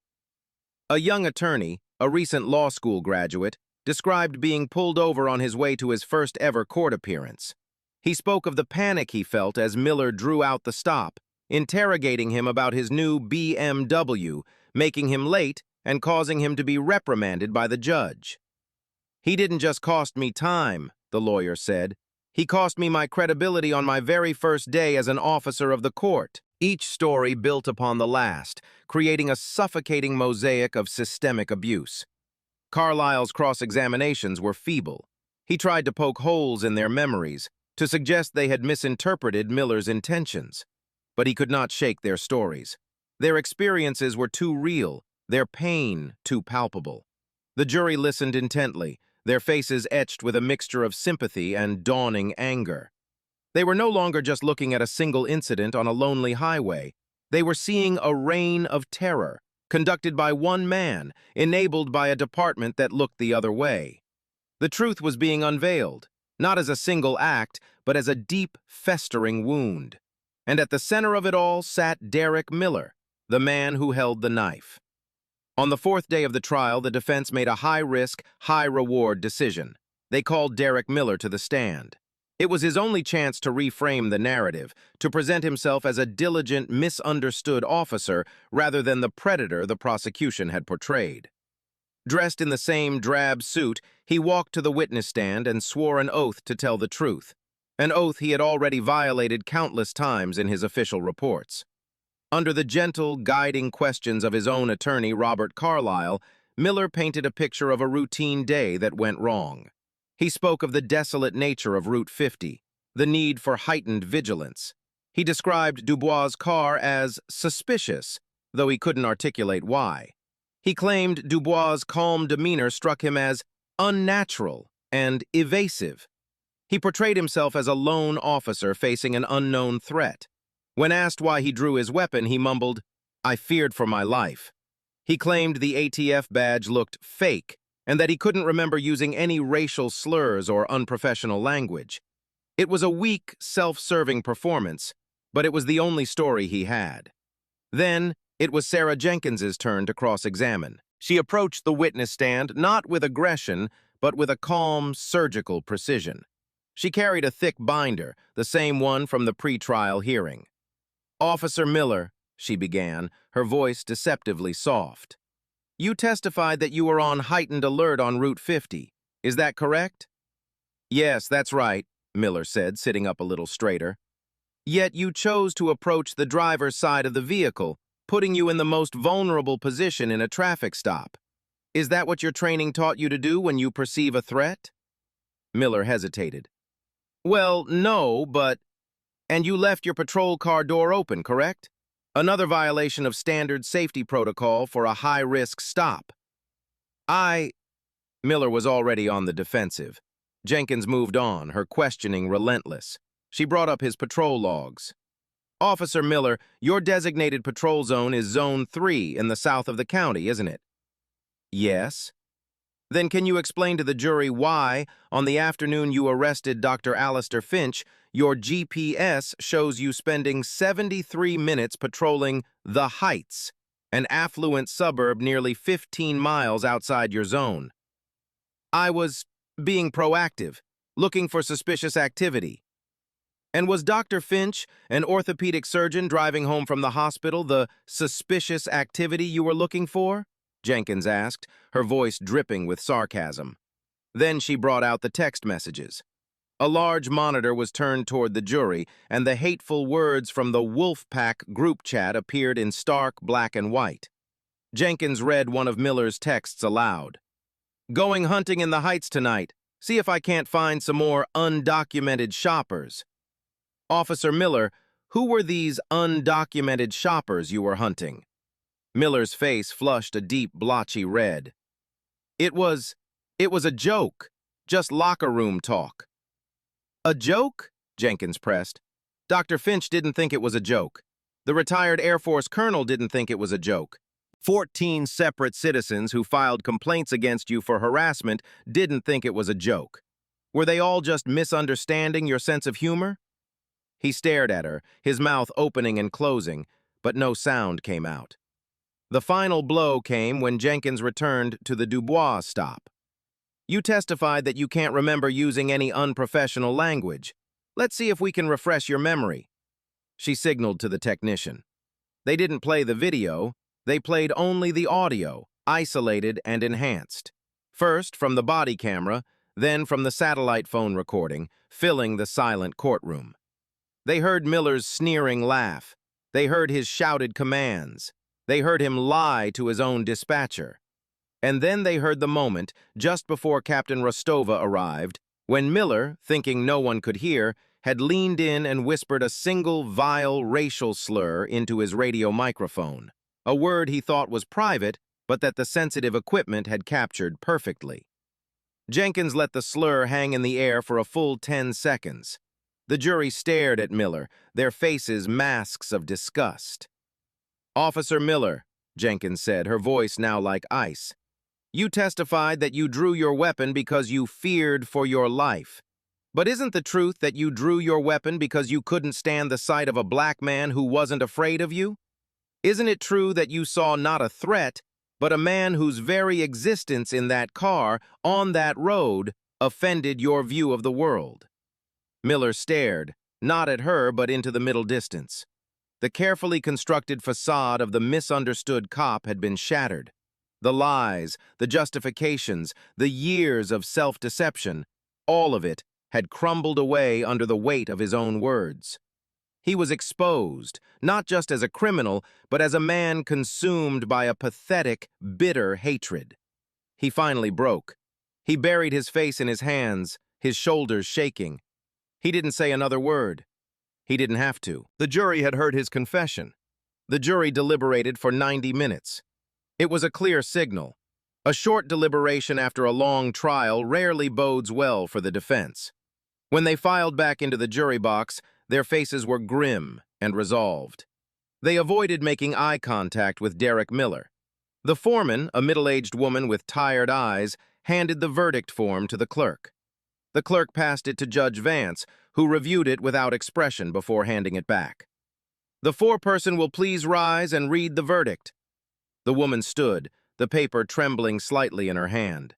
A young attorney, a recent law school graduate, described being pulled over on his way to his first ever court appearance. He spoke of the panic he felt as Miller drew out the stop, interrogating him about his new BMW, making him late and causing him to be reprimanded by the judge. "He didn't just cost me time," the lawyer said. "He cost me my credibility on my very first day as an officer of the court." Each story built upon the last, creating a suffocating mosaic of systemic abuse. Carlyle's cross-examinations were feeble. He tried to poke holes in their memories, to suggest they had misinterpreted Miller's intentions. But he could not shake their stories. Their experiences were too real, their pain too palpable. The jury listened intently, their faces etched with a mixture of sympathy and dawning anger. They were no longer just looking at a single incident on a lonely highway. They were seeing a reign of terror, conducted by one man, enabled by a department that looked the other way. The truth was being unveiled, not as a single act, but as a deep, festering wound. And at the center of it all sat Derek Miller, the man who held the knife. On the fourth day of the trial, the defense made a high-risk, high-reward decision. They called Derek Miller to the stand. It was his only chance to reframe the narrative, to present himself as a diligent, misunderstood officer rather than the predator the prosecution had portrayed. Dressed in the same drab suit, he walked to the witness stand and swore an oath to tell the truth, an oath he had already violated countless times in his official reports. Under the gentle, guiding questions of his own attorney, Robert Carlyle, Miller painted a picture of a routine day that went wrong. He spoke of the desolate nature of Route 50, the need for heightened vigilance. He described Dubois' car as suspicious, though he couldn't articulate why. He claimed Dubois' calm demeanor struck him as unnatural and evasive. He portrayed himself as a lone officer facing an unknown threat. When asked why he drew his weapon, he mumbled, "I feared for my life." He claimed the ATF badge looked fake, and that he couldn't remember using any racial slurs or unprofessional language. It was a weak, self-serving performance, but it was the only story he had. Then, it was Sarah Jenkins's turn to cross-examine. She approached the witness stand not with aggression, but with a calm, surgical precision. She carried a thick binder, the same one from the pre-trial hearing. "Officer Miller," she began, her voice deceptively soft. "You testified that you were on heightened alert on Route 50. Is that correct?" "Yes, that's right," Miller said, sitting up a little straighter. "Yet you chose to approach the driver's side of the vehicle, putting you in the most vulnerable position in a traffic stop. Is that what your training taught you to do when you perceive a threat? Miller hesitated. Well, no, but... And you left your patrol car door open, correct? Another violation of standard safety protocol for a high-risk stop. Miller was already on the defensive. Jenkins moved on, her questioning relentless. She brought up his patrol logs. Officer Miller, your designated patrol zone is Zone 3 in the south of the county, isn't it? Yes. Then can you explain to the jury why, on the afternoon you arrested Dr. Alistair Finch, your GPS shows you spending 73 minutes patrolling The Heights, an affluent suburb nearly 15 miles outside your zone? I was being proactive, looking for suspicious activity. And was Dr. Finch, an orthopedic surgeon driving home from the hospital, the suspicious activity you were looking for? Jenkins asked, her voice dripping with sarcasm. Then she brought out the text messages. A large monitor was turned toward the jury, and the hateful words from the Wolfpack group chat appeared in stark black and white. Jenkins read one of Miller's texts aloud. Going hunting in the Heights tonight. See if I can't find some more undocumented shoppers. Officer Miller, who were these undocumented shoppers you were hunting? Miller's face flushed a deep, blotchy red. It was a joke. Just locker room talk. A joke? Jenkins pressed. Dr. Finch didn't think it was a joke. The retired Air Force colonel didn't think it was a joke. 14 separate citizens who filed complaints against you for harassment didn't think it was a joke. Were they all just misunderstanding your sense of humor? He stared at her, his mouth opening and closing, but no sound came out. The final blow came when Jenkins returned to the Dubois stop. You testified that you can't remember using any unprofessional language. Let's see if we can refresh your memory. She signaled to the technician. They didn't play the video, they played only the audio, isolated and enhanced. First from the body camera, then from the satellite phone recording, filling the silent courtroom. They heard Miller's sneering laugh. They heard his shouted commands. They heard him lie to his own dispatcher. And then they heard the moment, just before Captain Rostova arrived, when Miller, thinking no one could hear, had leaned in and whispered a single vile racial slur into his radio microphone, a word he thought was private, but that the sensitive equipment had captured perfectly. Jenkins let the slur hang in the air for a full 10 seconds. The jury stared at Miller, their faces masks of disgust. Officer Miller, Jenkins said, her voice now like ice. You testified that you drew your weapon because you feared for your life. But isn't the truth that you drew your weapon because you couldn't stand the sight of a black man who wasn't afraid of you? Isn't it true that you saw not a threat, but a man whose very existence in that car, on that road, offended your view of the world? Miller stared, not at her but into the middle distance. The carefully constructed facade of the misunderstood cop had been shattered. The lies, the justifications, the years of self-deception, all of it had crumbled away under the weight of his own words. He was exposed, not just as a criminal, but as a man consumed by a pathetic, bitter hatred. He finally broke. He buried his face in his hands, his shoulders shaking. He didn't say another word. He didn't have to. The jury had heard his confession. The jury deliberated for 90 minutes. It was a clear signal. A short deliberation after a long trial rarely bodes well for the defense. When they filed back into the jury box, their faces were grim and resolved. They avoided making eye contact with Derek Miller. The foreman, a middle-aged woman with tired eyes, handed the verdict form to the clerk. The clerk passed it to Judge Vance, who reviewed it without expression before handing it back. The foreperson will please rise and read the verdict. The woman stood, the paper trembling slightly in her hand.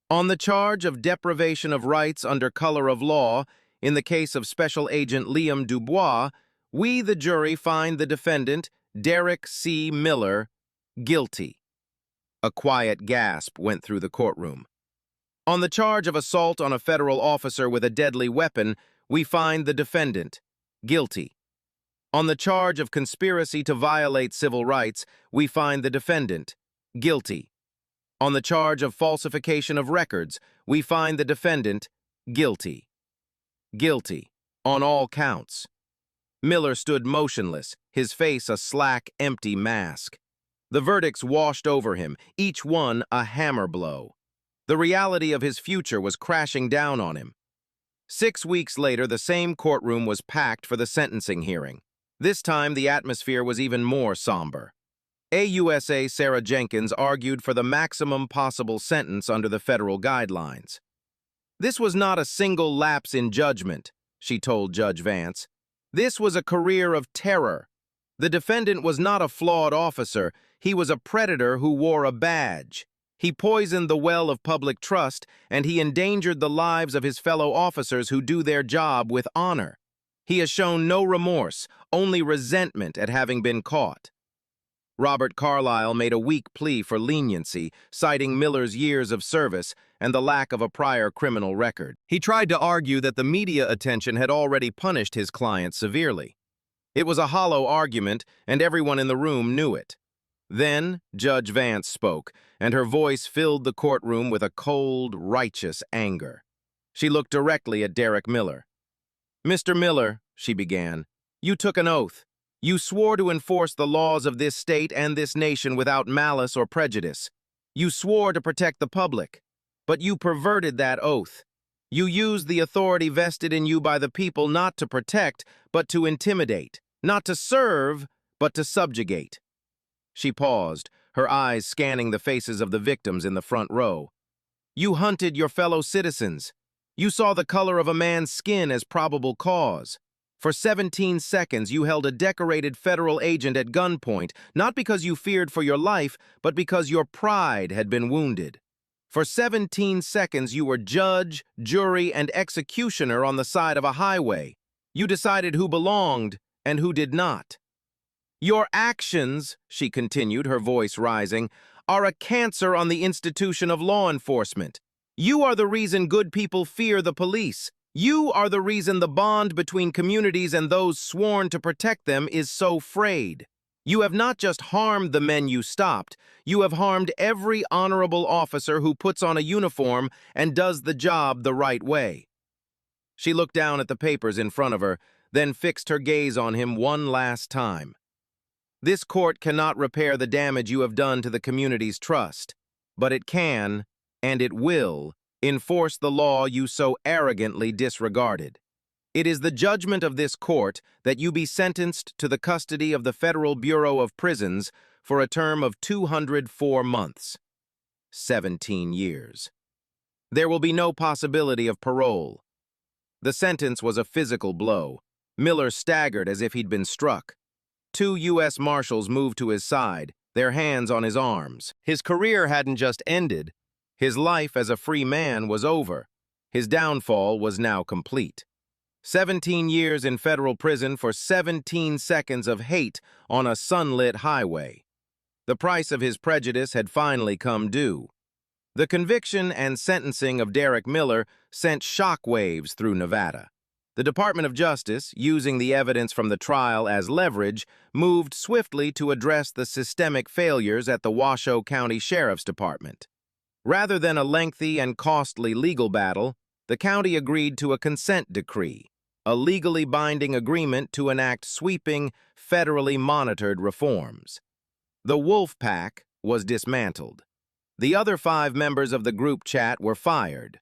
On the charge of deprivation of rights under color of law, in the case of Special Agent Liam Dubois, we, the jury, find the defendant, Derek C. Miller, guilty. A quiet gasp went through the courtroom. On the charge of assault on a federal officer with a deadly weapon, we find the defendant, guilty. On the charge of conspiracy to violate civil rights, we find the defendant guilty. On the charge of falsification of records, we find the defendant guilty. Guilty on all counts. Miller stood motionless, his face a slack, empty mask. The verdicts washed over him, each one a hammer blow. The reality of his future was crashing down on him. 6 weeks later, the same courtroom was packed for the sentencing hearing. This time, the atmosphere was even more somber. AUSA Sarah Jenkins argued for the maximum possible sentence under the federal guidelines. This was not a single lapse in judgment, she told Judge Vance. This was a career of terror. The defendant was not a flawed officer. He was a predator who wore a badge. He poisoned the well of public trust, and he endangered the lives of his fellow officers who do their job with honor. He has shown no remorse, only resentment at having been caught. Robert Carlyle made a weak plea for leniency, citing Miller's years of service and the lack of a prior criminal record. He tried to argue that the media attention had already punished his client severely. It was a hollow argument, and everyone in the room knew it. Then Judge Vance spoke, and her voice filled the courtroom with a cold, righteous anger. She looked directly at Derek Miller. "Mr. Miller," she began, "you took an oath. You swore to enforce the laws of this state and this nation without malice or prejudice. You swore to protect the public. But you perverted that oath. You used the authority vested in you by the people not to protect, but to intimidate, not to serve, but to subjugate." She paused, her eyes scanning the faces of the victims in the front row. "You hunted your fellow citizens. You saw the color of a man's skin as probable cause. For 17 seconds, you held a decorated federal agent at gunpoint, not because you feared for your life, but because your pride had been wounded. For 17 seconds, you were judge, jury, and executioner on the side of a highway. You decided who belonged and who did not. Your actions," she continued, her voice rising, "are a cancer on the institution of law enforcement. You are the reason good people fear the police. You are the reason the bond between communities and those sworn to protect them is so frayed. You have not just harmed the men you stopped, you have harmed every honorable officer who puts on a uniform and does the job the right way." She looked down at the papers in front of her, then fixed her gaze on him one last time. "This court cannot repair the damage you have done to the community's trust, but it can, and it will, enforce the law you so arrogantly disregarded. It is the judgment of this court that you be sentenced to the custody of the Federal Bureau of Prisons for a term of 204 months, 17 years. There will be no possibility of parole." The sentence was a physical blow. Miller staggered as if he'd been struck. 2 U.S. Marshals moved to his side, their hands on his arms. His career hadn't just ended. His life as a free man was over. His downfall was now complete. 17 years in federal prison for 17 seconds of hate on a sunlit highway. The price of his prejudice had finally come due. The conviction and sentencing of Derek Miller sent shockwaves through Nevada. The Department of Justice, using the evidence from the trial as leverage, moved swiftly to address the systemic failures at the Washoe County Sheriff's Department. Rather than a lengthy and costly legal battle, the county agreed to a consent decree, a legally binding agreement to enact sweeping, federally monitored reforms. The Wolf Pack was dismantled. The other 5 members of the group chat were fired.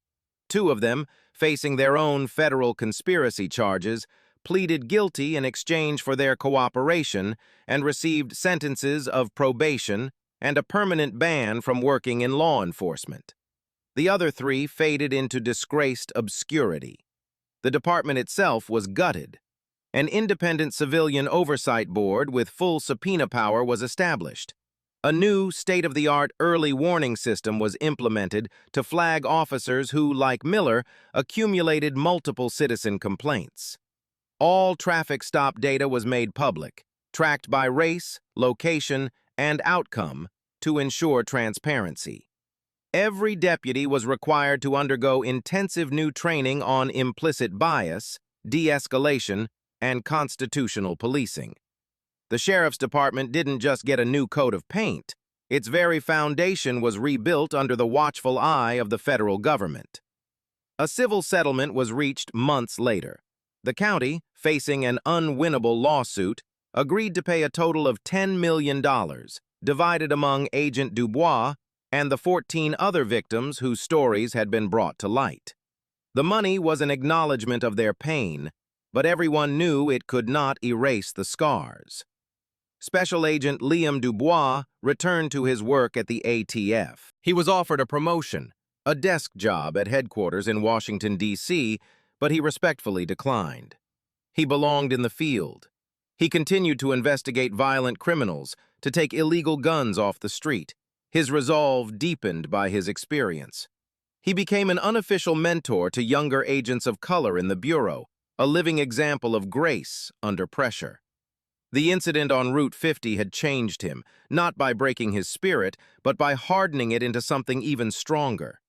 2 of them, facing their own federal conspiracy charges, pleaded guilty in exchange for their cooperation and received sentences of probation and a permanent ban from working in law enforcement. The other 3 faded into disgraced obscurity. The department itself was gutted. An independent civilian oversight board with full subpoena power was established. A new state-of-the-art early warning system was implemented to flag officers who, like Miller, accumulated multiple citizen complaints. All traffic stop data was made public, tracked by race, location, and outcome to ensure transparency. Every deputy was required to undergo intensive new training on implicit bias, de-escalation, and constitutional policing. The sheriff's department didn't just get a new coat of paint. Its very foundation was rebuilt under the watchful eye of the federal government. A civil settlement was reached months later. The county, facing an unwinnable lawsuit, agreed to pay a total of $10 million, divided among Agent Dubois and the 14 other victims whose stories had been brought to light. The money was an acknowledgement of their pain, but everyone knew it could not erase the scars. Special Agent Liam Dubois returned to his work at the ATF. He was offered a promotion, a desk job at headquarters in Washington, D.C., but he respectfully declined. He belonged in the field. He continued to investigate violent criminals, to take illegal guns off the street, his resolve deepened by his experience. He became an unofficial mentor to younger agents of color in the Bureau, a living example of grace under pressure. The incident on Route 50 had changed him, not by breaking his spirit, but by hardening it into something even stronger.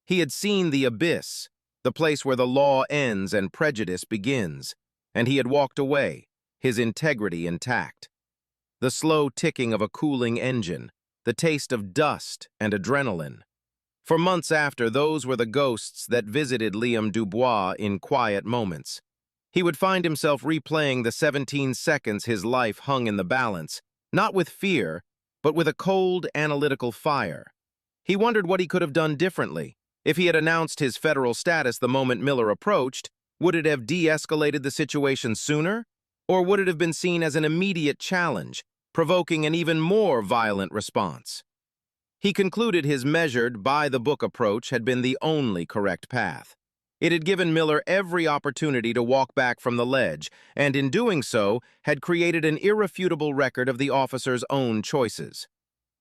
He had seen the abyss, the place where the law ends and prejudice begins, and he had walked away, his integrity intact. The slow ticking of a cooling engine, the taste of dust and adrenaline. For months after, those were the ghosts that visited Liam Dubois in quiet moments. He would find himself replaying the 17 seconds his life hung in the balance, not with fear, but with a cold, analytical fire. He wondered what he could have done differently. If he had announced his federal status the moment Miller approached, would it have de-escalated the situation sooner? Or would it have been seen as an immediate challenge, provoking an even more violent response? He concluded his measured, by-the-book approach had been the only correct path. It had given Miller every opportunity to walk back from the ledge, and in doing so, had created an irrefutable record of the officer's own choices.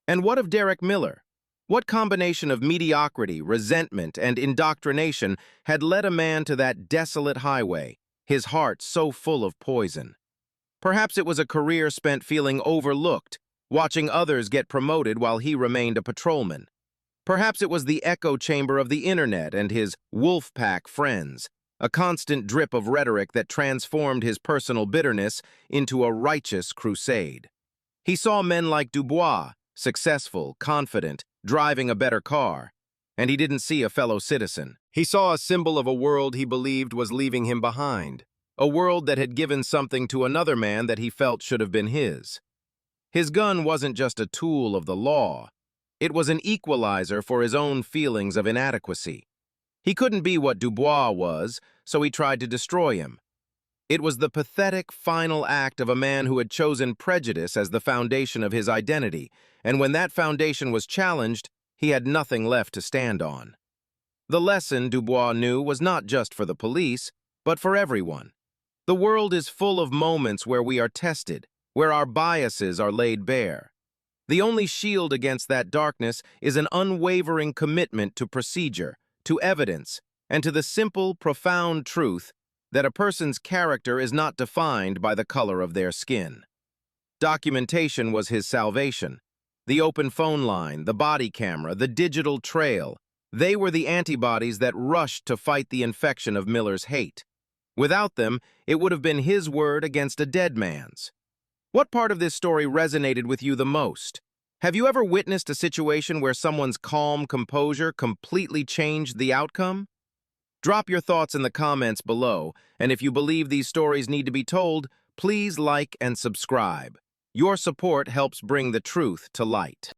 And what of Derek Miller? What combination of mediocrity, resentment, and indoctrination had led a man to that desolate highway, his heart so full of poison? Perhaps it was a career spent feeling overlooked, watching others get promoted while he remained a patrolman. Perhaps it was the echo chamber of the internet and his wolf pack friends, a constant drip of rhetoric that transformed his personal bitterness into a righteous crusade. He saw men like Dubois, successful, confident, driving a better car, and he didn't see a fellow citizen. He saw a symbol of a world he believed was leaving him behind, a world that had given something to another man that he felt should have been his. His gun wasn't just a tool of the law. It was an equalizer for his own feelings of inadequacy. He couldn't be what Dubois was, so he tried to destroy him. It was the pathetic final act of a man who had chosen prejudice as the foundation of his identity, and when that foundation was challenged, he had nothing left to stand on. The lesson, Dubois knew, was not just for the police, but for everyone. The world is full of moments where we are tested, where our biases are laid bare. The only shield against that darkness is an unwavering commitment to procedure, to evidence, and to the simple, profound truth that a person's character is not defined by the color of their skin. Documentation was his salvation. The open phone line, the body camera, the digital trail, they were the antibodies that rushed to fight the infection of Miller's hate. Without them, it would have been his word against a dead man's. What part of this story resonated with you the most? Have you ever witnessed a situation where someone's calm composure completely changed the outcome? Drop your thoughts in the comments below, and if you believe these stories need to be told, please like and subscribe. Your support helps bring the truth to light.